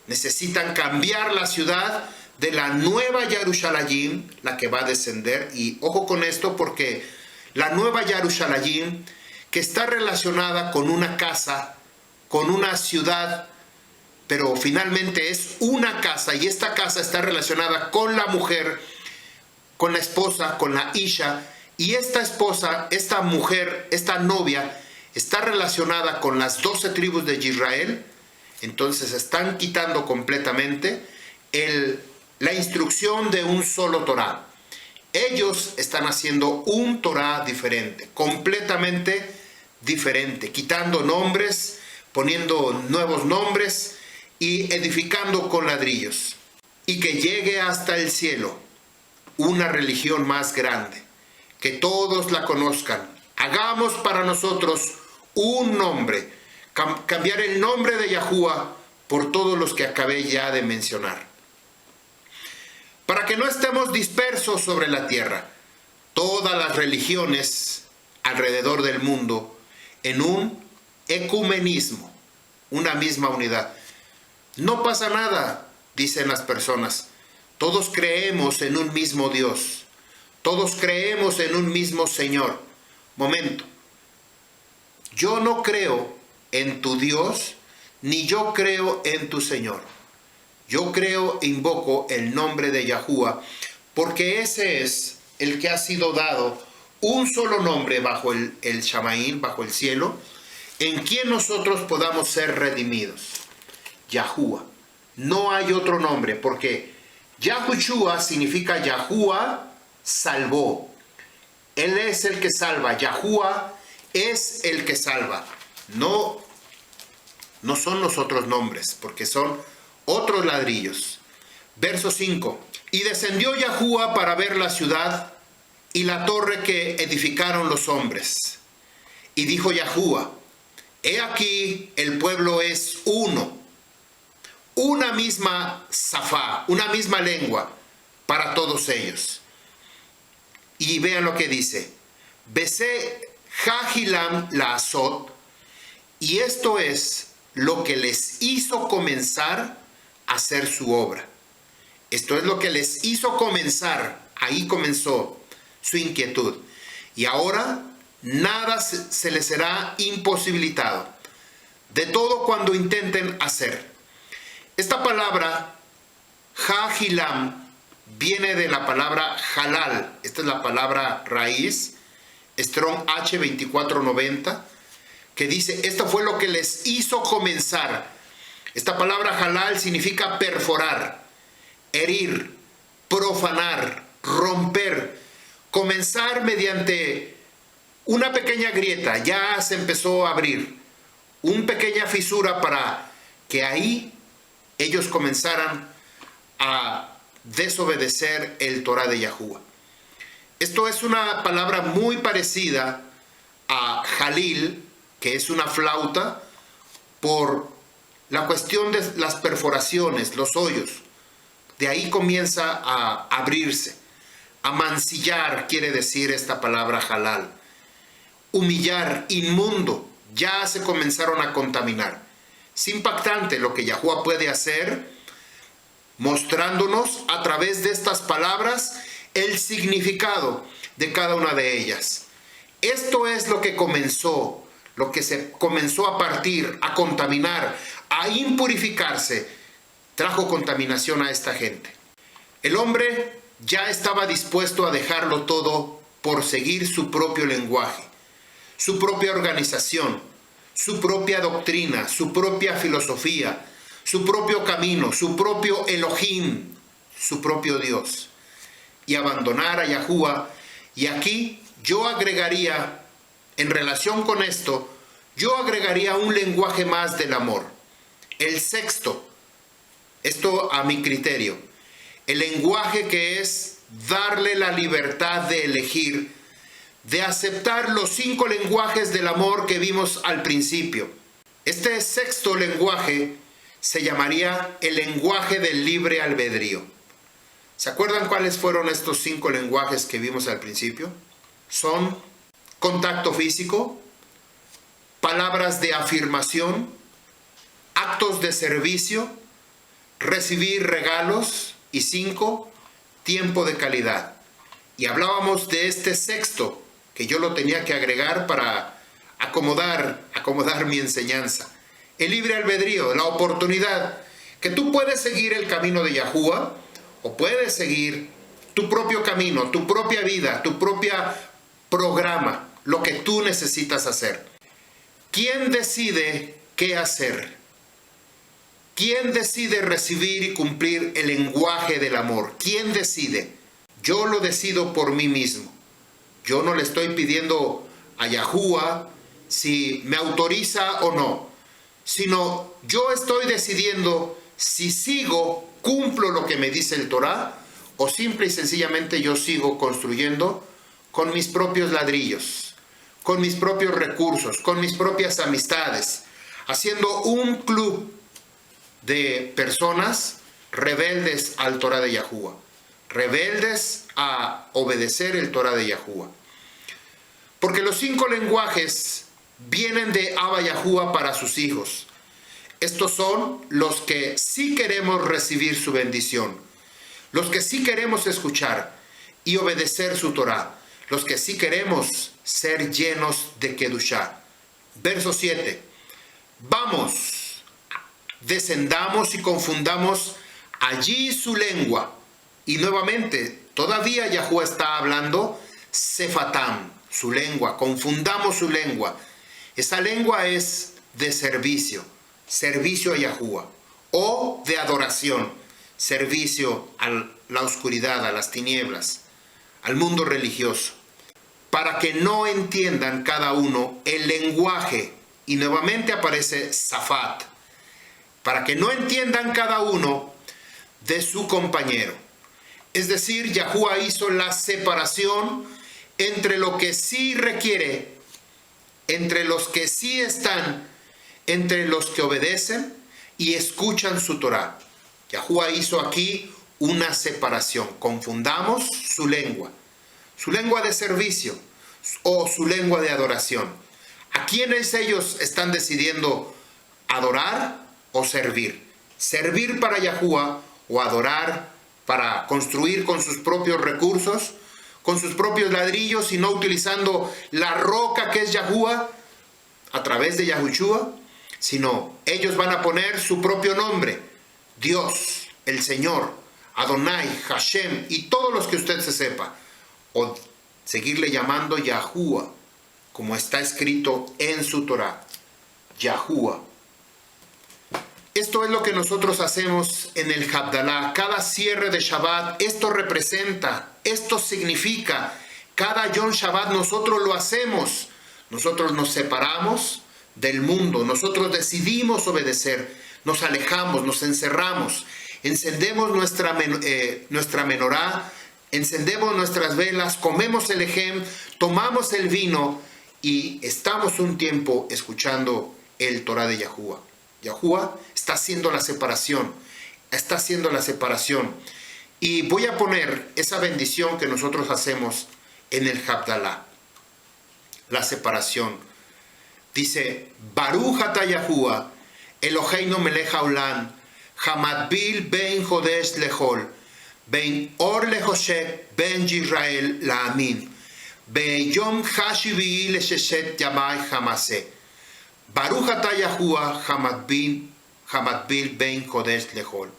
Necesitan cambiar la ciudad de la nueva Jerusalén, la que va a descender. Y ojo con esto, porque la nueva Jerusalén, que está relacionada con una casa, con una ciudad, pero finalmente es una casa, y esta casa está relacionada con la mujer, con la esposa, con la Isha, y esta esposa, esta mujer, esta novia, está relacionada con las 12 tribus de Israel. Entonces están quitando completamente la instrucción de un solo Torah. Ellos están haciendo un Torah diferente, completamente diferente, quitando nombres, poniendo nuevos nombres y edificando con ladrillos. Y que llegue hasta el cielo una religión más grande, que todos la conozcan. Hagamos para nosotros un nombre, cambiar el nombre de Yahuwah por todos los que acabé ya de mencionar. Para que no estemos dispersos sobre la tierra, todas las religiones alrededor del mundo, en un ecumenismo, una misma unidad. No pasa nada, dicen las personas. Todos creemos en un mismo Dios. Todos creemos en un mismo Señor. Momento. Yo no creo en tu Dios, ni yo creo en tu Señor. Yo creo e invoco el nombre de Yahuwah, porque ese es el que ha sido dado un solo nombre bajo el Shamaín, bajo el cielo, en quien nosotros podamos ser redimidos. Yahuwah. No hay otro nombre, porque Yahushua significa Yahuwah salvó. Él es el que salva. Yahuwah es el que salva. No son los otros nombres, porque son otros ladrillos. Verso 5. Y descendió Yahuwah para ver la ciudad y la torre que edificaron los hombres. Y dijo Yahuwah, He aquí, el pueblo es uno, una misma safá, una misma lengua para todos ellos. Y vean lo que dice, Besé Jahilam la Azot, y esto es lo que les hizo comenzar a hacer su obra. Esto es lo que les hizo comenzar, ahí comenzó su inquietud. Y ahora nada se les será imposibilitado, de todo cuando intenten hacer. Esta palabra, Jahilam, viene de la palabra halal. Esta es la palabra raíz, Strong H 2490, que dice, esto fue lo que les hizo comenzar. Esta palabra halal significa perforar, herir, profanar, romper, comenzar mediante una pequeña grieta, ya se empezó a abrir, una pequeña fisura para que ahí ellos comenzaran a desobedecer el Torah de Yahuwah. Esto es una palabra muy parecida a Jalil, que es una flauta, por la cuestión de las perforaciones, los hoyos. De ahí comienza a abrirse. A mancillar quiere decir esta palabra halal. Humillar, inmundo, ya se comenzaron a contaminar. Es impactante lo que Yahuwah puede hacer, mostrándonos a través de estas palabras el significado de cada una de ellas. Esto es lo que comenzó, lo que se comenzó a partir, a contaminar, a impurificarse, trajo contaminación a esta gente. El hombre ya estaba dispuesto a dejarlo todo por seguir su propio lenguaje, su propia organización, su propia doctrina, su propia filosofía, su propio camino, su propio Elohim, su propio Dios, y abandonar a Yahuwah. Y aquí yo agregaría, en relación con esto, yo agregaría un lenguaje más del amor. El sexto, esto a mi criterio, el lenguaje que es darle la libertad de elegir, de aceptar los 5 lenguajes del amor que vimos al principio. Este sexto lenguaje se llamaría el lenguaje del libre albedrío. ¿Se acuerdan cuáles fueron estos 5 lenguajes que vimos al principio? Son contacto físico, palabras de afirmación, actos de servicio, recibir regalos y 5, tiempo de calidad. Y hablábamos de este sexto, que yo lo tenía que agregar para acomodar mi enseñanza. El libre albedrío, la oportunidad, que tú puedes seguir el camino de Yahuwah o puedes seguir tu propio camino, tu propia vida, tu propia programa, lo que tú necesitas hacer. ¿Quién decide qué hacer? ¿Quién decide recibir y cumplir el lenguaje del amor? ¿Quién decide? Yo lo decido por mí mismo. Yo no le estoy pidiendo a Yahuwah si me autoriza o no, sino yo estoy decidiendo si sigo, cumplo lo que me dice el Torah, o simple y sencillamente yo sigo construyendo con mis propios ladrillos, con mis propios recursos, con mis propias amistades, haciendo un club de personas rebeldes al Torah de Yahuwah, rebeldes a obedecer el Torah de Yahuwah. Porque los 5 lenguajes vienen de Abba Yahuwah para sus hijos. Estos son los que sí queremos recibir su bendición, los que sí queremos escuchar y obedecer su Torah, los que sí queremos ser llenos de Kedushá. Verso 7. Vamos, descendamos y confundamos allí su lengua. Y nuevamente, todavía Yahuwah está hablando Sefatam, su lengua, confundamos su lengua. Esa lengua es de servicio, servicio a Yahuwah, o de adoración, servicio a la oscuridad, a las tinieblas, al mundo religioso, para que no entiendan cada uno el lenguaje, y nuevamente aparece Safat, para que no entiendan cada uno de su compañero. Es decir, Yahuwah hizo la separación entre lo que sí requiere, entre los que sí están entre los que obedecen y escuchan su Torá. Yahuwá hizo aquí una separación. Confundamos su lengua de servicio o su lengua de adoración. ¿A quiénes ellos están decidiendo adorar o servir? Servir para Yahuwá o adorar para construir con sus propios recursos, con sus propios ladrillos y no utilizando la roca que es Yahuwá a través de Yahushua, sino ellos van a poner su propio nombre, Dios, el Señor, Adonai, Hashem y todos los que usted se sepa, o seguirle llamando Yahuwá, como está escrito en su Torá, Yahuwá. Esto es lo que nosotros hacemos en el Havdalah. Cada cierre de Shabbat, esto representa, esto significa, cada Yom Shabbat nosotros lo hacemos. Nosotros nos separamos del mundo, nosotros decidimos obedecer, nos alejamos, nos encerramos, encendemos nuestra menorá, encendemos nuestras velas, comemos el ejem, tomamos el vino y estamos un tiempo escuchando el Torah de Yahuwá. Yahuwá está haciendo la separación, Y voy a poner esa bendición que nosotros hacemos en el Havdalah, la separación. Dice, Baruch ata Yahuwá, Eloheinu melech haolam, hamadbil ben jodesh lechol, ben or lehoshek ben Yisrael la'amin, ben yom hashivi lesheshet yamai hamaseh. Baruch ata Yahuwá, hamadbil ben jodesh lechol.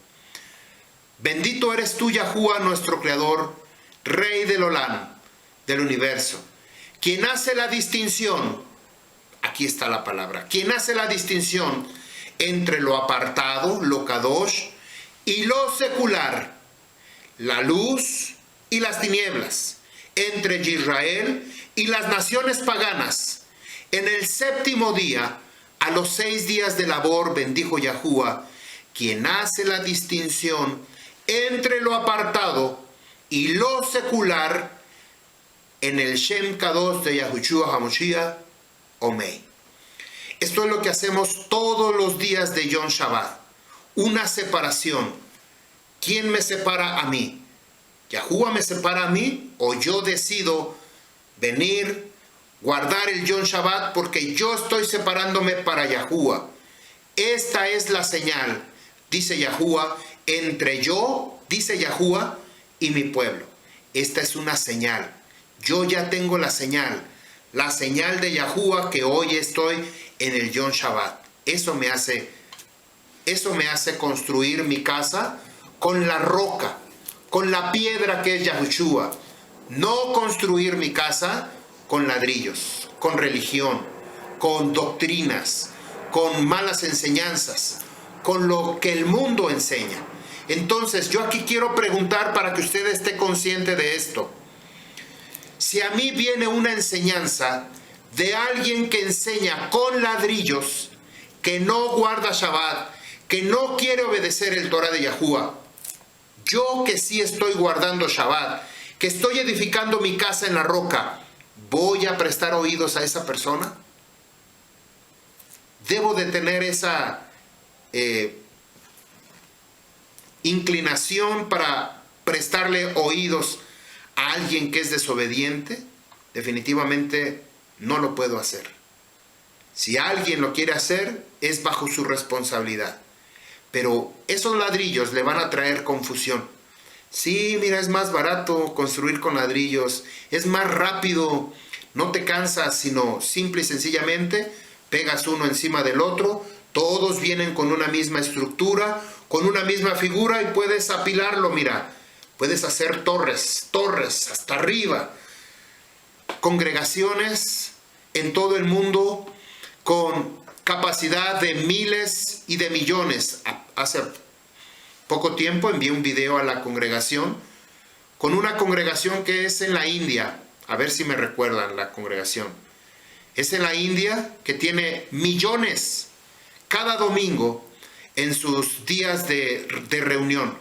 Bendito eres tú, Yahuwá, nuestro Creador, Rey del Olam, del universo, quien hace la distinción, aquí está la palabra, quien hace la distinción entre lo apartado, lo kadosh, y lo secular, la luz y las tinieblas, entre Israel y las naciones paganas. En el séptimo día, a los 6 días de labor, bendijo Yahuwá, quien hace la distinción entre lo apartado y lo secular, en el Shem Kadosh de Yahushua HaMashiach, Omei. Esto es lo que hacemos todos los días de Yom Shabbat. Una separación. ¿Quién me separa a mí? ¿Yahuwá me separa a mí? ¿O yo decido venir, guardar el Yom Shabbat porque yo estoy separándome para Yahuwá? Esta es la señal, dice Yahuwá, entre yo, dice Yahuwá, y mi pueblo. Esta es una señal. Yo ya tengo la señal de Yahuwá, que hoy estoy en el Yom Shabbat. Eso me hace construir mi casa con la roca, con la piedra que es Yahushua. No construir mi casa con ladrillos, con religión, con doctrinas, con malas enseñanzas, con lo que el mundo enseña. Entonces, yo aquí quiero preguntar para que usted esté consciente de esto. Si a mí viene una enseñanza de alguien que enseña con ladrillos, que no guarda Shabbat, que no quiere obedecer el Torah de Yahuwá, yo que sí estoy guardando Shabbat, que estoy edificando mi casa en la roca, ¿voy a prestar oídos a esa persona? ¿Debo de tener esa inclinación para prestarle oídos a alguien que es desobediente? Definitivamente no lo puedo hacer. Si alguien lo quiere hacer, es bajo su responsabilidad. Pero esos ladrillos le van a traer confusión. Sí, mira, es más barato construir con ladrillos, es más rápido, no te cansas, sino simple y sencillamente pegas uno encima del otro, todos vienen con una misma estructura, con una misma figura y puedes apilarlo, mira, puedes hacer torres hasta arriba. Congregaciones en todo el mundo con capacidad de miles y de millones. Hace poco tiempo envié un video a la congregación, con una congregación que es en la India, a ver si me recuerdan la congregación. Es en la India, que tiene millones cada domingo en sus días de reunión.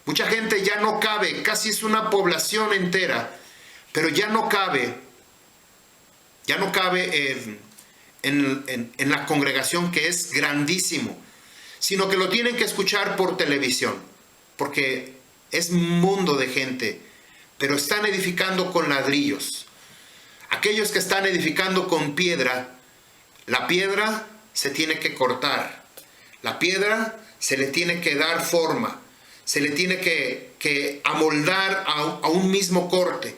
Mucha gente ya no cabe, casi es una población entera, pero ya no cabe en la congregación, que es grandísimo, sino que lo tienen que escuchar por televisión, porque es un mundo de gente, pero están edificando con ladrillos. Aquellos que están edificando con piedra, la piedra se tiene que cortar, la piedra se le tiene que dar forma, se le tiene que amoldar a un mismo corte,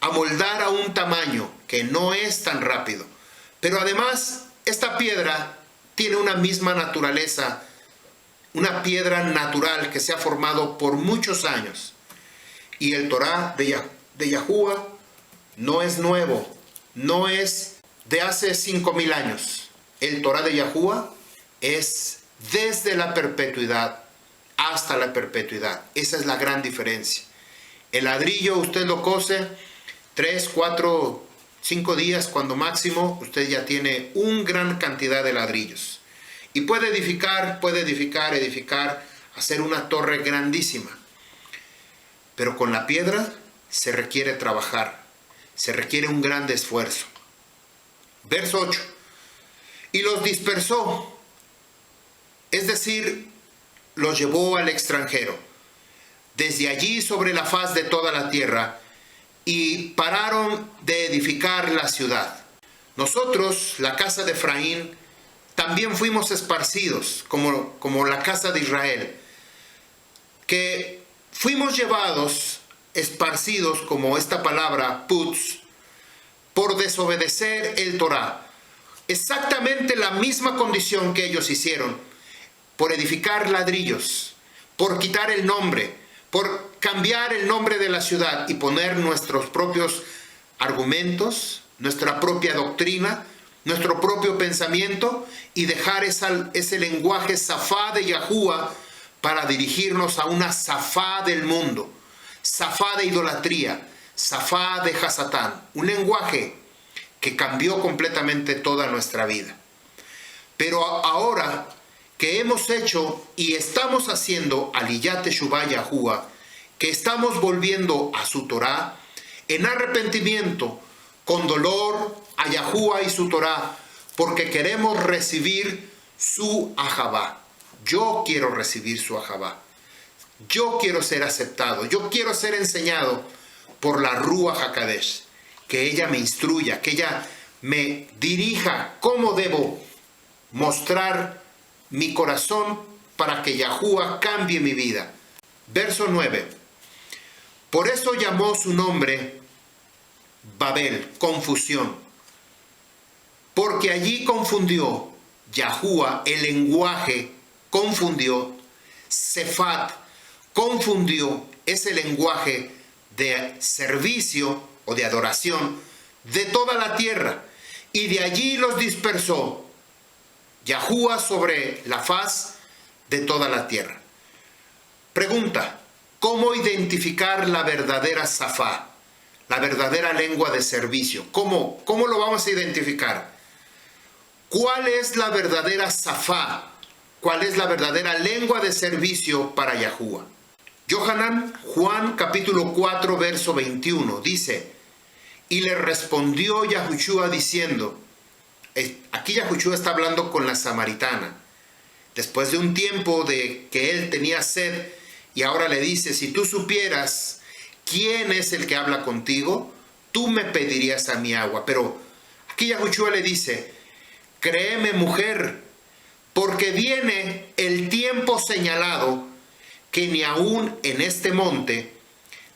amoldar a un tamaño que no es tan rápido. Pero además, esta piedra tiene una misma naturaleza, una piedra natural que se ha formado por muchos años. Y el Torá de Yahuwah no es nuevo, no es de hace 5000 años. El Torá de Yahuwah es desde la perpetuidad hasta la perpetuidad. Esa es la gran diferencia. El ladrillo usted lo cose 3, 4, 5 días cuando máximo, usted ya tiene una gran cantidad de ladrillos. Y puede edificar, hacer una torre grandísima. Pero con la piedra se requiere trabajar, se requiere un gran esfuerzo. Verso 8. Y los dispersó, es decir, los llevó al extranjero, desde allí sobre la faz de toda la tierra, y pararon de edificar la ciudad. Nosotros, la casa de Efraín, también fuimos esparcidos, como la casa de Israel, que fuimos llevados, esparcidos, como esta palabra, putz, por desobedecer el Torá. Exactamente la misma condición que ellos hicieron, por edificar ladrillos, por quitar el nombre, por cambiar el nombre de la ciudad y poner nuestros propios argumentos, nuestra propia doctrina, nuestro propio pensamiento, y dejar ese lenguaje safá de Yahuwah para dirigirnos a una safá del mundo, safá de idolatría, safá de Hasatán, un lenguaje que cambió completamente toda nuestra vida. Pero ahora que hemos hecho y estamos haciendo Aliyat Teshuvah Yahuwah, que estamos volviendo a su Torá, en arrepentimiento, con dolor a Yahuwah y su Torá, porque queremos recibir su Ahabá. Yo quiero recibir su Ahabá. Yo quiero ser aceptado. Yo quiero ser enseñado por la Ruach HaKadosh. Que ella me instruya, que ella me dirija cómo debo mostrar mi corazón para que Yahuwah cambie mi vida. Verso 9. Por eso llamó su nombre Babel, confusión. Porque allí confundió Yahuwah el lenguaje, confundió Sefat, confundió ese lenguaje de servicio o de adoración de toda la tierra, y de allí los dispersó Yahuwah sobre la faz de toda la tierra. Pregunta: ¿cómo identificar la verdadera safá, la verdadera lengua de servicio? ¿Cómo lo vamos a identificar? ¿Cuál es la verdadera safá? ¿Cuál es la verdadera lengua de servicio para Yahuwah? Yohanan, Juan capítulo 4 verso 21 dice: y le respondió Yahushua diciendo, aquí Yahushua está hablando con la samaritana, después de un tiempo de que él tenía sed, y ahora le dice: si tú supieras quién es el que habla contigo, tú me pedirías a mí agua. Pero aquí Yahushua le dice: créeme, mujer, porque viene el tiempo señalado que ni aún en este monte,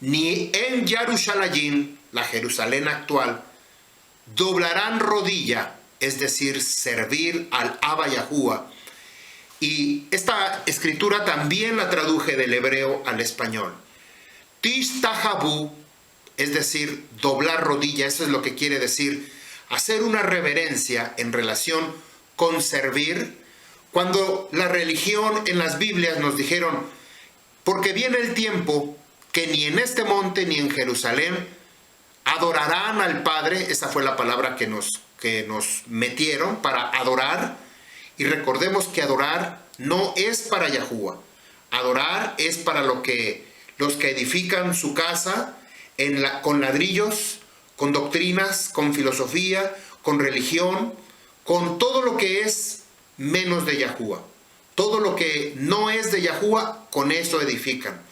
ni en Jerusalén, la Jerusalén actual, doblarán rodilla, es decir, servir al Abba Yahuwah. Y esta escritura también la traduje del hebreo al español. Tish tahabu, es decir, doblar rodilla, eso es lo que quiere decir, hacer una reverencia en relación con servir. Cuando la religión en las Biblias nos dijeron: porque viene el tiempo que ni en este monte ni en Jerusalén adorarán al Padre. Esa fue la palabra que nos metieron para adorar. Y recordemos que adorar no es para Yahuwah. Adorar es para los que edifican su casa con ladrillos, con doctrinas, con filosofía, con religión, con todo lo que es menos de Yahuwah. Todo lo que no es de Yahuwah, con eso edifican.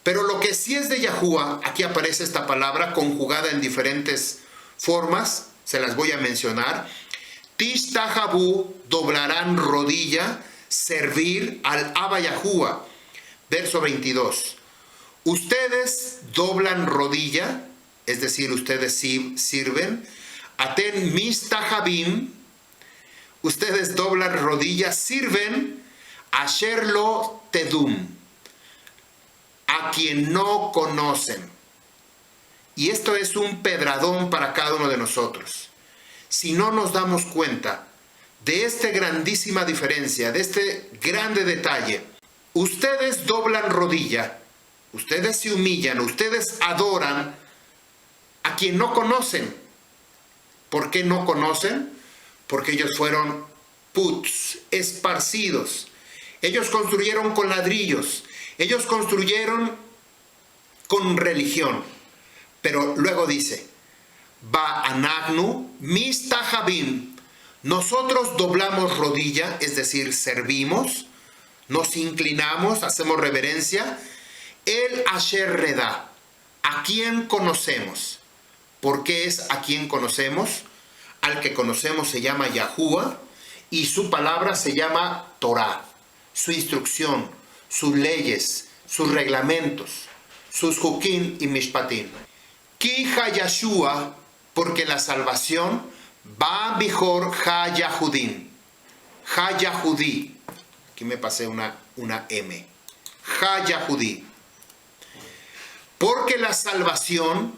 Pero lo que sí es de Yahuwah, aquí aparece esta palabra conjugada en diferentes formas, se las voy a mencionar. Tishtahabu, doblarán rodilla, servir al Abba Yahuwah. Verso 22. Ustedes doblan rodilla, es decir, ustedes sirven. Aten mistahabim, ustedes doblan rodillas, sirven. Asher lo tedum, a quien no conocen. Y esto es un pedradón para cada uno de nosotros. Si no nos damos cuenta de esta grandísima diferencia, de este grande detalle, ustedes doblan rodilla, ustedes se humillan, ustedes adoran a quien no conocen. ¿Por qué no conocen? Porque ellos fueron puts, esparcidos. Ellos construyeron con ladrillos, ellos construyeron con religión. Pero luego dice, va anagnu mistahabim, nosotros doblamos rodilla, es decir, servimos, nos inclinamos, hacemos reverencia. El asher reda, a quien conocemos. ¿Por qué es a quien conocemos? Al que conocemos se llama Yahuwah y su palabra se llama Torah, su instrucción, sus leyes, sus reglamentos, sus hukim y mishpatim. Ki ha-Yashua, porque la salvación va mejor ha-Yahudim. Ha-Yahudí. Aquí me pasé una M. Ha-Yahudí. Porque la salvación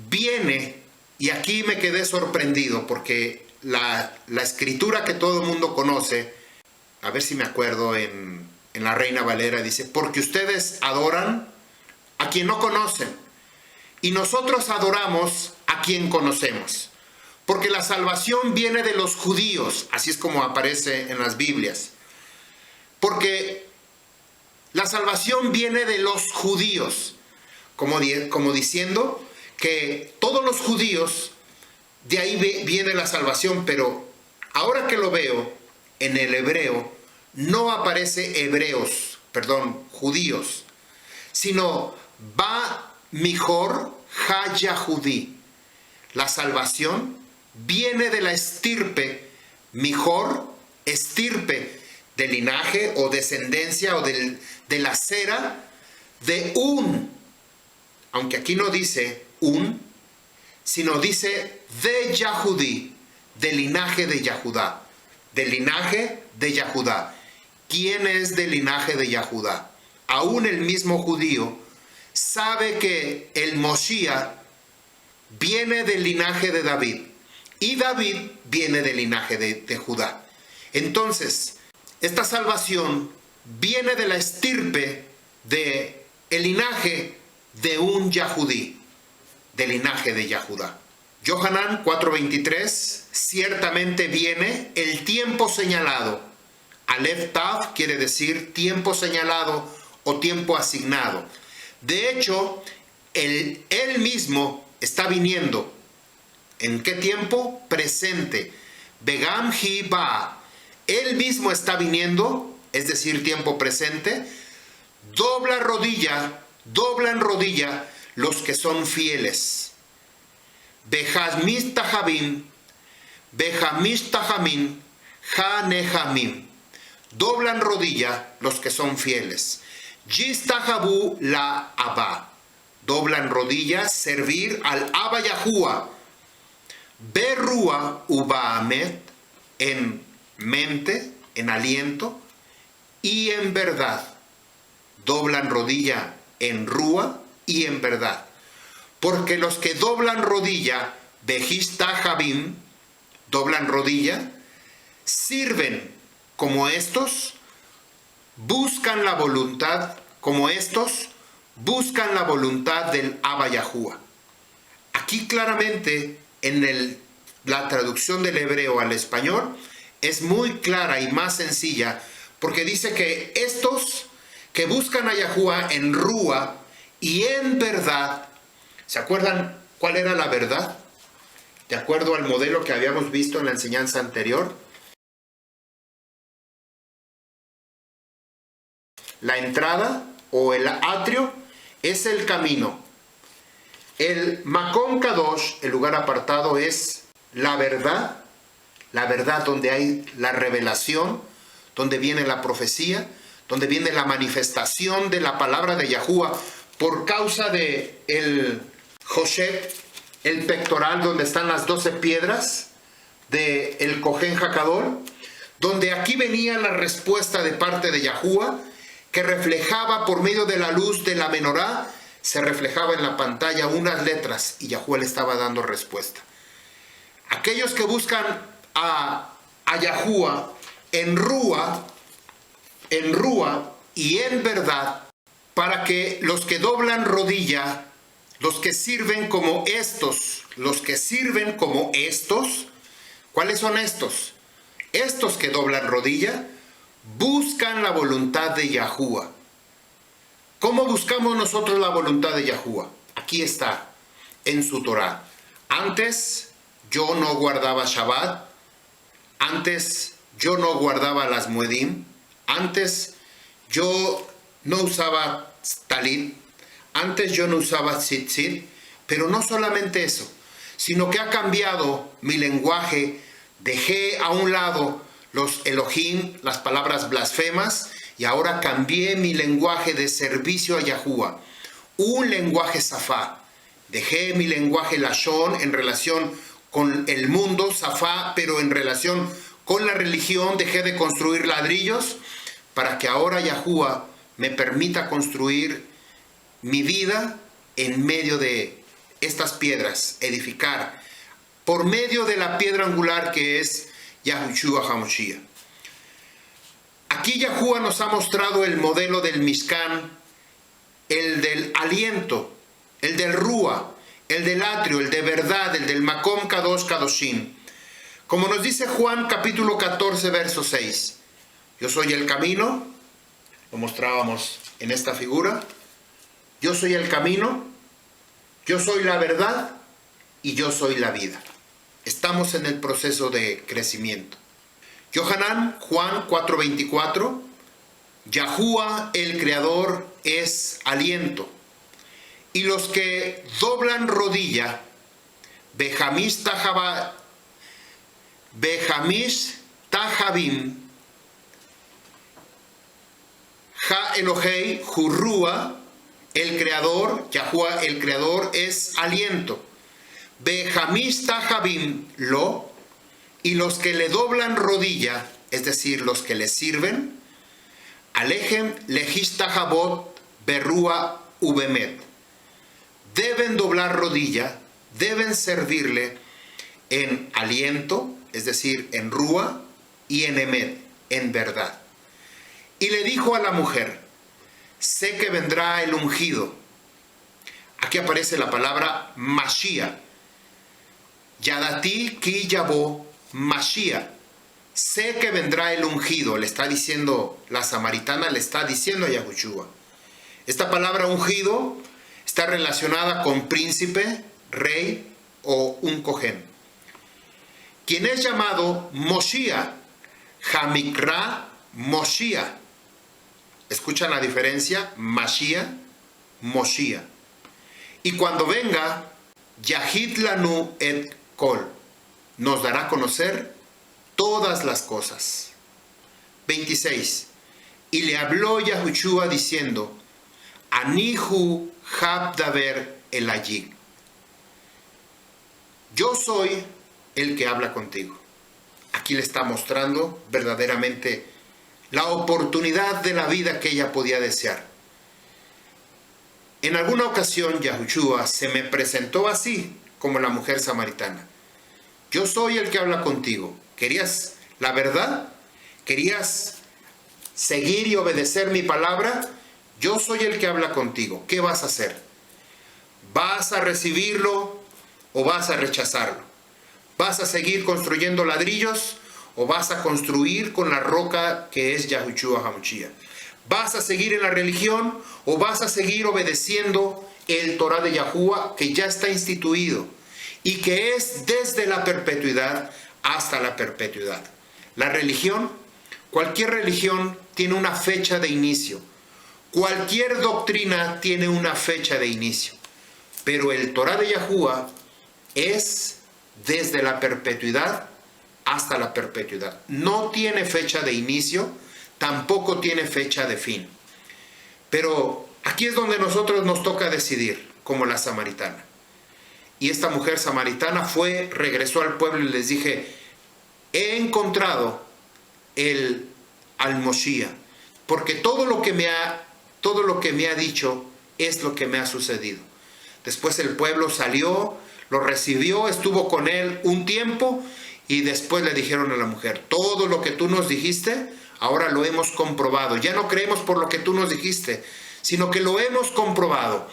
viene, y aquí me quedé sorprendido, porque la escritura que todo el mundo conoce, a ver si me acuerdo en la Reina Valera, dice, porque ustedes adoran a quien no conocen, y nosotros adoramos a quien conocemos. Porque la salvación viene de los judíos, así es como aparece en las Biblias. Porque la salvación viene de los judíos, como diciendo que todos los judíos, de ahí viene la salvación, pero ahora que lo veo en el hebreo, no aparece judíos, sino va mejor ha-Yahudí. La salvación viene de la estirpe, mejor estirpe, de linaje o descendencia o de la cera de aunque aquí no dice sino dice de Yahudí, del linaje de Yahudá, del linaje de Yahudá. ¿Quién es del linaje de Yahudá? Aún el mismo judío sabe que el Moshiach viene del linaje de David y David viene del linaje de Judá. Entonces, esta salvación viene de la estirpe del linaje de un Yahudí, del linaje de Yahudá. Yohanan 4:23, ciertamente viene el tiempo señalado. Aleph Tav quiere decir tiempo señalado o tiempo asignado. De hecho, él mismo está viniendo. ¿En qué tiempo? Presente. Begam hi ba. Él mismo está viniendo, es decir, tiempo presente. Doblan rodilla los que son fieles. Behamish tahabim, ha-Nehamim. Doblan rodilla los que son fieles. Yistahabu la Abba. Doblan rodillas, servir al Abba Yahuwah. Berrua ubaamet, en mente, en aliento y en verdad. Doblan rodilla en rúa y en verdad. Porque los que doblan rodilla, Behistahabim, doblan rodilla, sirven como estos, buscan la voluntad, buscan la voluntad del Abba Yahuwah. Aquí claramente en la traducción del hebreo al español es muy clara y más sencilla, porque dice que estos que buscan a Yahuwah en rúa y en verdad, ¿se acuerdan cuál era la verdad? de acuerdo al modelo que habíamos visto en la enseñanza anterior. La entrada o el atrio es el camino. El Makom Kadosh, el lugar apartado, es la verdad donde hay la revelación, donde viene la profecía, donde viene la manifestación de la palabra de Yahuwah por causa de el Joshet, el pectoral donde están las 12 piedras del Kohen Hakadol, donde aquí venía la respuesta de parte de Yahuwah, que reflejaba por medio de la luz de la menorá, se reflejaba en la pantalla unas letras y Yahuwah le estaba dando respuesta. Aquellos que buscan a Yahuwah en Rúa y en verdad, para que los que doblan rodilla, los que sirven como estos, ¿cuáles son estos? Estos que doblan rodilla, buscan la voluntad de Yahuwah. ¿Cómo buscamos nosotros la voluntad de Yahuwah? Aquí está, en su Torah. Antes yo no guardaba Shabbat, antes yo no guardaba las Muedim, antes yo no usaba Talit, antes yo no usaba Tzitzit, pero no solamente eso, sino que ha cambiado mi lenguaje, dejé a un lado los Elohim, las palabras blasfemas, y ahora cambié mi lenguaje de servicio a Yahuwah, un lenguaje Safá. Dejé mi lenguaje Lashon en relación con el mundo, Safá, pero en relación con la religión, dejé de construir ladrillos para que ahora Yahuwah me permita construir mi vida en medio de estas piedras, edificar, por medio de la piedra angular que es Yahushua HaMashiach. Aquí Yahuwah nos ha mostrado el modelo del Mishkan, el del aliento, el del Rúa, el del atrio, el de verdad, el del Makom Kadosh Kadoshim. Como nos dice Juan capítulo 14, verso 6. Yo soy el camino, lo mostrábamos en esta figura. Yo soy el camino, yo soy la verdad y yo soy la vida. Estamos en el proceso de crecimiento. Yohanan, Juan 4:24, Yahuwah el Creador es aliento, y los que doblan rodilla, Behamish Tahabim, Ha Elohei Hurrua, el Creador, Yahuwah el Creador es aliento, Behamish Tahabim lo, y los que le doblan rodilla, es decir, los que le sirven, Alejem Lehistahabot Berrua Ubemet, deben doblar rodilla, deben servirle en aliento, es decir, en Rúa, y en Emet, en verdad. Y le dijo a la mujer, sé que vendrá el ungido. Aquí aparece la palabra Mashiach. Yadati ki yabo Mashiach. Sé que vendrá el ungido, le está diciendo la samaritana, le está diciendo a Yahushua. Esta palabra ungido está relacionada con príncipe, rey o un cohen. Quien es llamado Moshiach, Hamikra Moshiach. ¿Escuchan la diferencia? Mashiach, Moshiach. Y cuando venga, Yahid Lanu et Kol, nos dará a conocer todas las cosas. 26. Y le habló Yahushua diciendo, Anihu Habdaber Elayig. Yo soy el que habla contigo. Aquí le está mostrando verdaderamente la oportunidad de la vida que ella podía desear. En alguna ocasión Yahushua se me presentó así como la mujer samaritana. Yo soy el que habla contigo. ¿Querías la verdad? ¿Querías seguir y obedecer mi palabra? Yo soy el que habla contigo. ¿Qué vas a hacer? ¿Vas a recibirlo o vas a rechazarlo? ¿Vas a seguir construyendo ladrillos o vas a construir con la roca que es Yahushua HaMashiach? ¿Vas a seguir en la religión o vas a seguir obedeciendo el Torah de Yahuwah que ya está instituido y que es desde la perpetuidad hasta la perpetuidad. La religión, cualquier religión tiene una fecha de inicio. Cualquier doctrina tiene una fecha de inicio. Pero el Torah de Yahuwah es desde la perpetuidad hasta la perpetuidad. No tiene fecha de inicio, tampoco tiene fecha de fin. Pero aquí es donde nosotros nos toca decidir, como la samaritana. Y esta mujer samaritana regresó al pueblo y les dije, he encontrado al Moshiach, porque todo lo que me ha dicho es lo que me ha sucedido. Después el pueblo salió, lo recibió, estuvo con él un tiempo y después le dijeron a la mujer, todo lo que tú nos dijiste, ahora lo hemos comprobado. Ya no creemos por lo que tú nos dijiste, sino que lo hemos comprobado.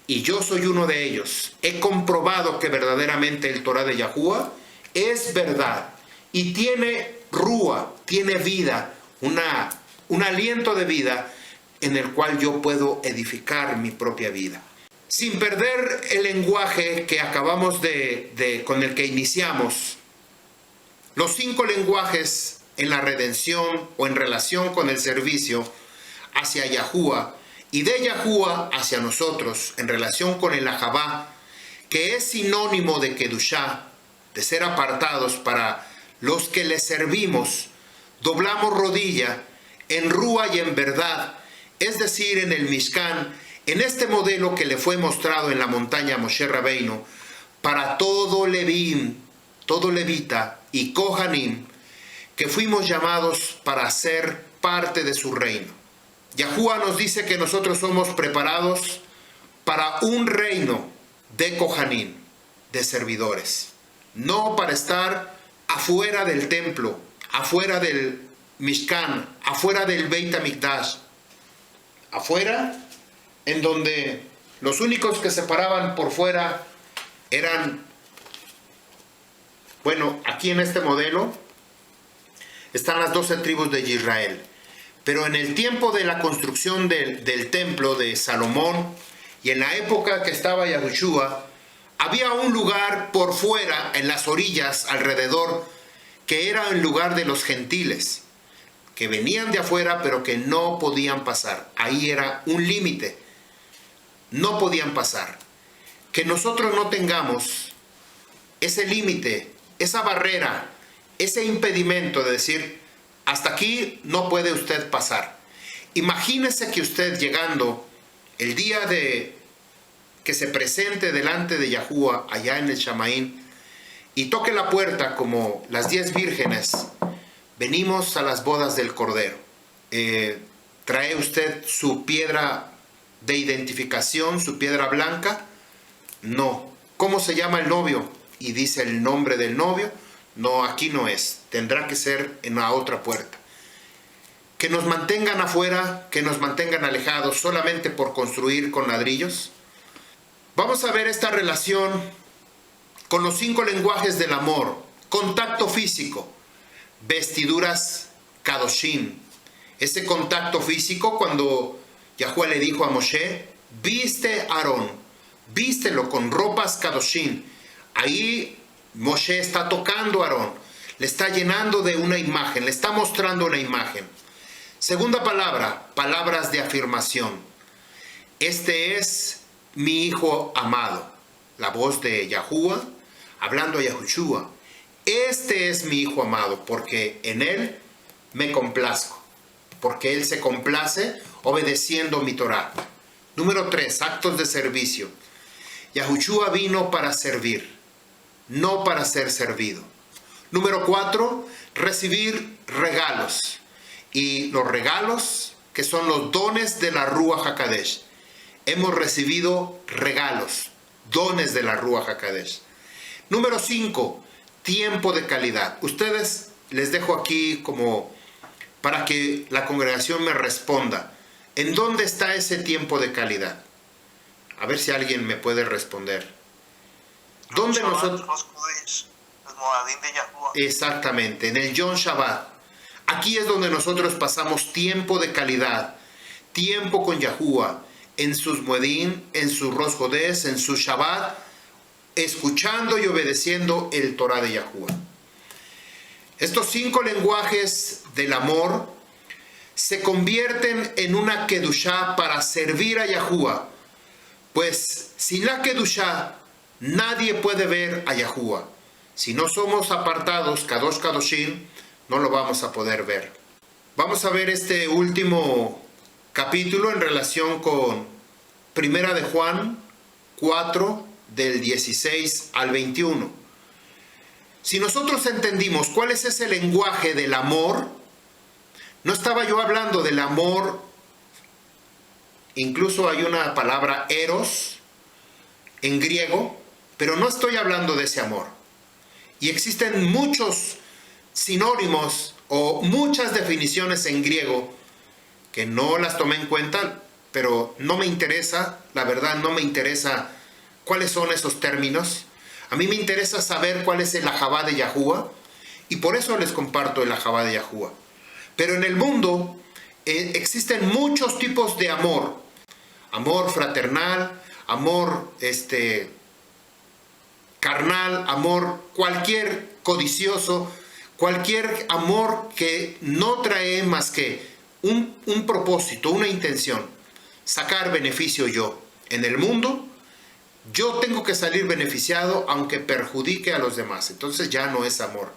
Y yo soy uno de ellos. He comprobado que verdaderamente el Torah de Yahuwah es verdad y tiene rúa, tiene vida, un aliento de vida en el cual yo puedo edificar mi propia vida. Sin perder el lenguaje que acabamos con el que iniciamos, los 5 lenguajes en la redención o en relación con el servicio hacia Yahuwah y de Yahuwah hacia nosotros en relación con el Ahabá, que es sinónimo de Kedushá, de ser apartados para los que le servimos, doblamos rodilla en rúa y en verdad, es decir, en el Mishkan, en este modelo que le fue mostrado en la montaña Moshe Rabbeinu, para todo Levín, todo levita y Kohanim, que fuimos llamados para ser parte de su reino. Yahuwah nos dice que nosotros somos preparados para un reino de Kohanim, de servidores, no para estar afuera del templo, afuera del Mishkan, afuera del Beit HaMikdash, afuera en donde los únicos que se paraban por fuera eran, bueno, aquí en este modelo están las 12 tribus de Israel, pero en el tiempo de la construcción del templo de Salomón y en la época que estaba Yahushua, había un lugar por fuera, en las orillas, alrededor, que era el lugar de los gentiles, que venían de afuera pero que no podían pasar. Ahí era un límite, no podían pasar. Que nosotros no tengamos ese límite, esa barrera, ese impedimento de decir, hasta aquí no puede usted pasar. Imagínese que usted llegando el día de que se presente delante de Yahuwah allá en el Shamaín y toque la puerta como las 10 vírgenes, venimos a las bodas del Cordero. ¿Trae usted su piedra de identificación, su piedra blanca? No. ¿Cómo se llama el novio? Y dice el nombre del novio. No, aquí no es. Tendrá que ser en la otra puerta. Que nos mantengan afuera, que nos mantengan alejados solamente por construir con ladrillos. Vamos a ver esta relación con los 5 lenguajes del amor. Contacto físico, vestiduras kadoshim. Ese contacto físico cuando Yahuwah le dijo a Moshe, viste a Aarón, vístelo con ropas kadoshim. Ahí Moshe está tocando a Aarón, le está llenando de una imagen, le está mostrando una imagen. Segunda palabra, palabras de afirmación. Este es mi hijo amado. La voz de Yahuwah hablando a Yahushua. Este es mi hijo amado, porque en él me complazco, porque él se complace obedeciendo mi Torah. Número 3, actos de servicio. Yahushua vino para servir, no para ser servido. Número 4, recibir regalos. Y los regalos, que son los dones de la Ruach HaKadosh. Hemos recibido regalos, dones de la Ruach HaKadosh. Número 5, tiempo de calidad. Ustedes les dejo aquí como para que la congregación me responda. ¿En dónde está ese tiempo de calidad? A ver si alguien me puede responder. ¿Dónde nosotros? Exactamente, en el Yom Shabbat. Aquí es donde nosotros pasamos tiempo de calidad, tiempo con Yahuwah, en sus Moedim, en sus Rosh Hodés, en su Shabbat, escuchando y obedeciendo el Torah de Yahuwah. Estos 5 lenguajes del amor se convierten en una kedushá para servir a Yahuwah, pues sin la kedushá nadie puede ver a Yahuwah. Si no somos apartados, Kadosh Kadoshim, no lo vamos a poder ver. Vamos a ver este último capítulo en relación con Primera de Juan 4, del 16 al 21. Si nosotros entendimos cuál es ese lenguaje del amor, no estaba yo hablando del amor, incluso hay una palabra eros en griego, pero no estoy hablando de ese amor. Y existen muchos sinónimos o muchas definiciones en griego que no las tomé en cuenta, pero no me interesa, la verdad no me interesa cuáles son esos términos. A mí me interesa saber cuál es el Ahavá de Yahuwah y por eso les comparto el Ahavá de Yahuwah. Pero en el mundo existen muchos tipos de amor. Amor fraternal, amor carnal, amor cualquier codicioso, cualquier amor que no trae más que un propósito, una intención, sacar beneficio yo. En el mundo, yo tengo que salir beneficiado aunque perjudique a los demás. Entonces ya no es amor.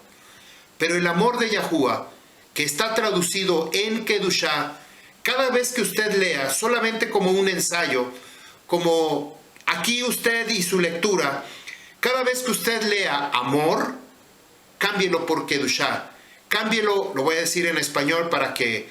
Pero el amor de Yahuwah, que está traducido en Kedushá, cada vez que usted lea, solamente como un ensayo, como aquí usted y su lectura, cada vez que usted lea amor, cámbielo por Kedushá. Cámbielo, lo voy a decir en español para que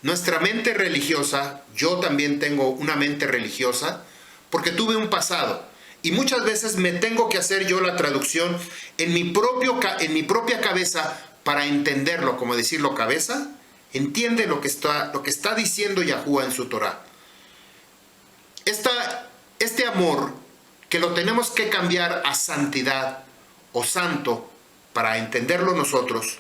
nuestra mente religiosa, yo también tengo una mente religiosa, porque tuve un pasado. Y muchas veces me tengo que hacer yo la traducción en mi propia cabeza para entenderlo, como decirlo cabeza, entiende lo que está diciendo Yahuwah en su Torah. Este amor que lo tenemos que cambiar a santidad o santo para entenderlo nosotros,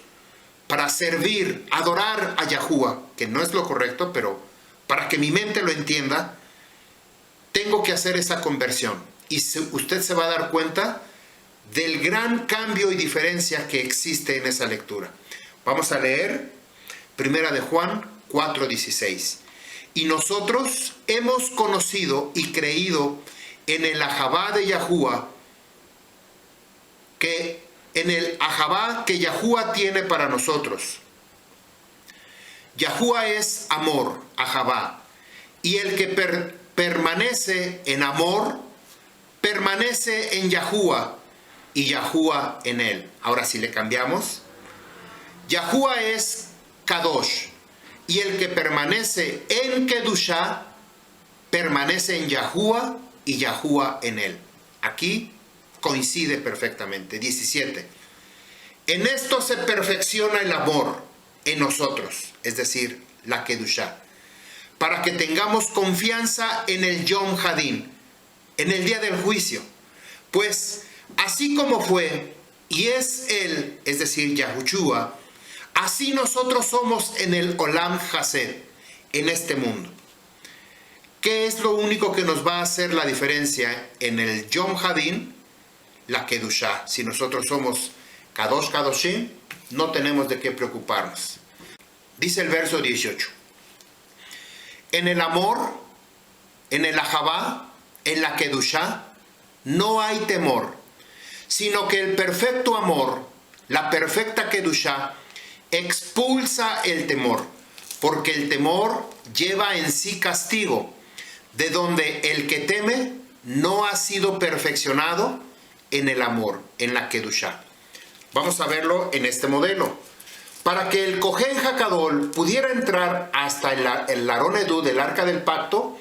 para servir, adorar a Yahuwah, que no es lo correcto, pero para que mi mente lo entienda, tengo que hacer esa conversión. Y usted se va a dar cuenta del gran cambio y diferencia que existe en esa lectura. Vamos a leer Primera de Juan 4:16. Y nosotros hemos conocido y creído en el Ahavá de Yahuwah, en el Ahavá que Yahuwah tiene para nosotros. Yahuwah es amor, Ahavá, y el que permanece en amor, permanece en Yahuwah y Yahuwah en él. Ahora si le cambiamos, Yahuwah es Kadosh y el que permanece en Kedushá permanece en Yahuwah y Yahuwah en él. Aquí coincide perfectamente. 17. En esto se perfecciona el amor en nosotros, es decir, la Kedushá, para que tengamos confianza en el Yom Hadin, en el día del juicio. Pues así como fue y es él, es decir, Yahushua, así nosotros somos en el Olam Hased, en este mundo. ¿Qué es lo único que nos va a hacer la diferencia en el Yom Hadin? La Kedushá. Si nosotros somos Kadosh Kadoshim, no tenemos de qué preocuparnos. Dice el verso 18. En el amor, en el Ahavá, en la Kedushá, no hay temor, sino que el perfecto amor, la perfecta Kedushá, expulsa el temor, porque el temor lleva en sí castigo, de donde el que teme no ha sido perfeccionado en el amor, en la Kedushá. Vamos a verlo en este modelo. Para que el Kohen Hakadol pudiera entrar hasta el Arón Edú del Arca del Pacto,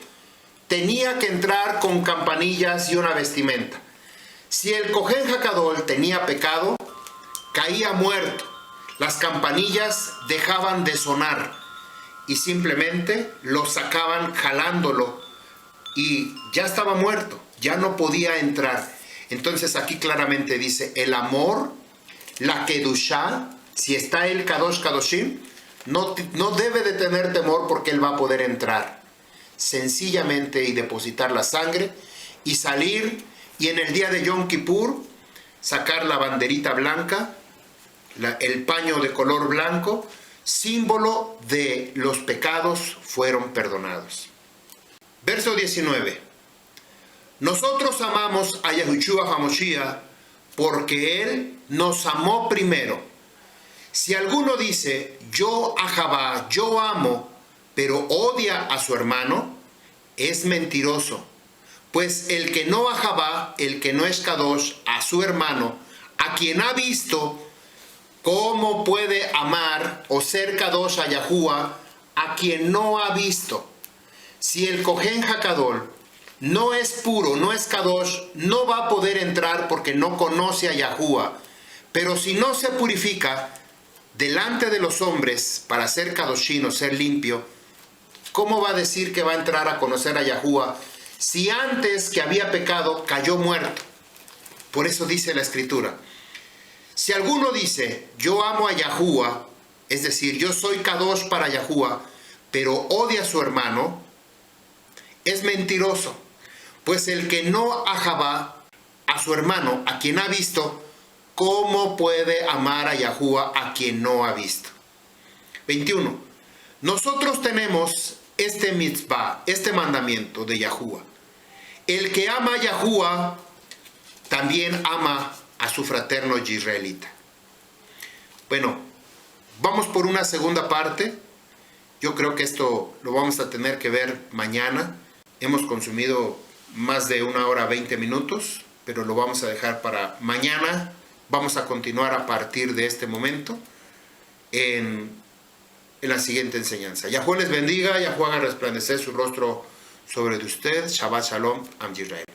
tenía que entrar con campanillas y una vestimenta. Si el Kohen Hakadol tenía pecado, caía muerto. Las campanillas dejaban de sonar y simplemente lo sacaban jalándolo y ya estaba muerto, ya no podía entrar. Entonces aquí claramente dice el amor, la Kedushá, si está el Kadosh Kadoshim, no debe de tener temor porque él va a poder entrar sencillamente y depositar la sangre y salir Y en el día de Yom Kippur, sacar la banderita blanca, el paño de color blanco, símbolo de los pecados fueron perdonados. Verso 19. Nosotros amamos a Yahushua HaMashiach porque Él nos amó primero. Si alguno dice, yo ahabá, yo amo, pero odia a su hermano, es mentiroso. Pues el que no ahabá, el que no es kadosh, a su hermano, a quien ha visto, ¿cómo puede amar o ser kadosh a Yahuwah a quien no ha visto? Si el Kohen Hakadol no es puro, no es kadosh, no va a poder entrar porque no conoce a Yahuwah. Pero si no se purifica delante de los hombres para ser kadoshín o ser limpio, ¿cómo va a decir que va a entrar a conocer a Yahuwah si antes que había pecado cayó muerto? Por eso dice la Escritura. Si alguno dice, yo amo a Yahuwah, es decir, yo soy kadosh para Yahuwah, pero odia a su hermano, es mentiroso. Pues el que no ahabá a su hermano, a quien ha visto, ¿cómo puede amar a Yahuwah a quien no ha visto? 21. Nosotros tenemos este mitzvah, este mandamiento de Yahuwah. El que ama a Yahuwah también ama a su fraterno israelita. Bueno, vamos por una segunda parte. Yo creo que esto lo vamos a tener que ver mañana. Hemos consumido más de 1 hora 20 minutos, pero lo vamos a dejar para mañana. Vamos a continuar a partir de este momento en la siguiente enseñanza. Yahuwah les bendiga, Yahuwah haga resplandecer su rostro sobre usted. Shabbat Shalom, Am Yisrael.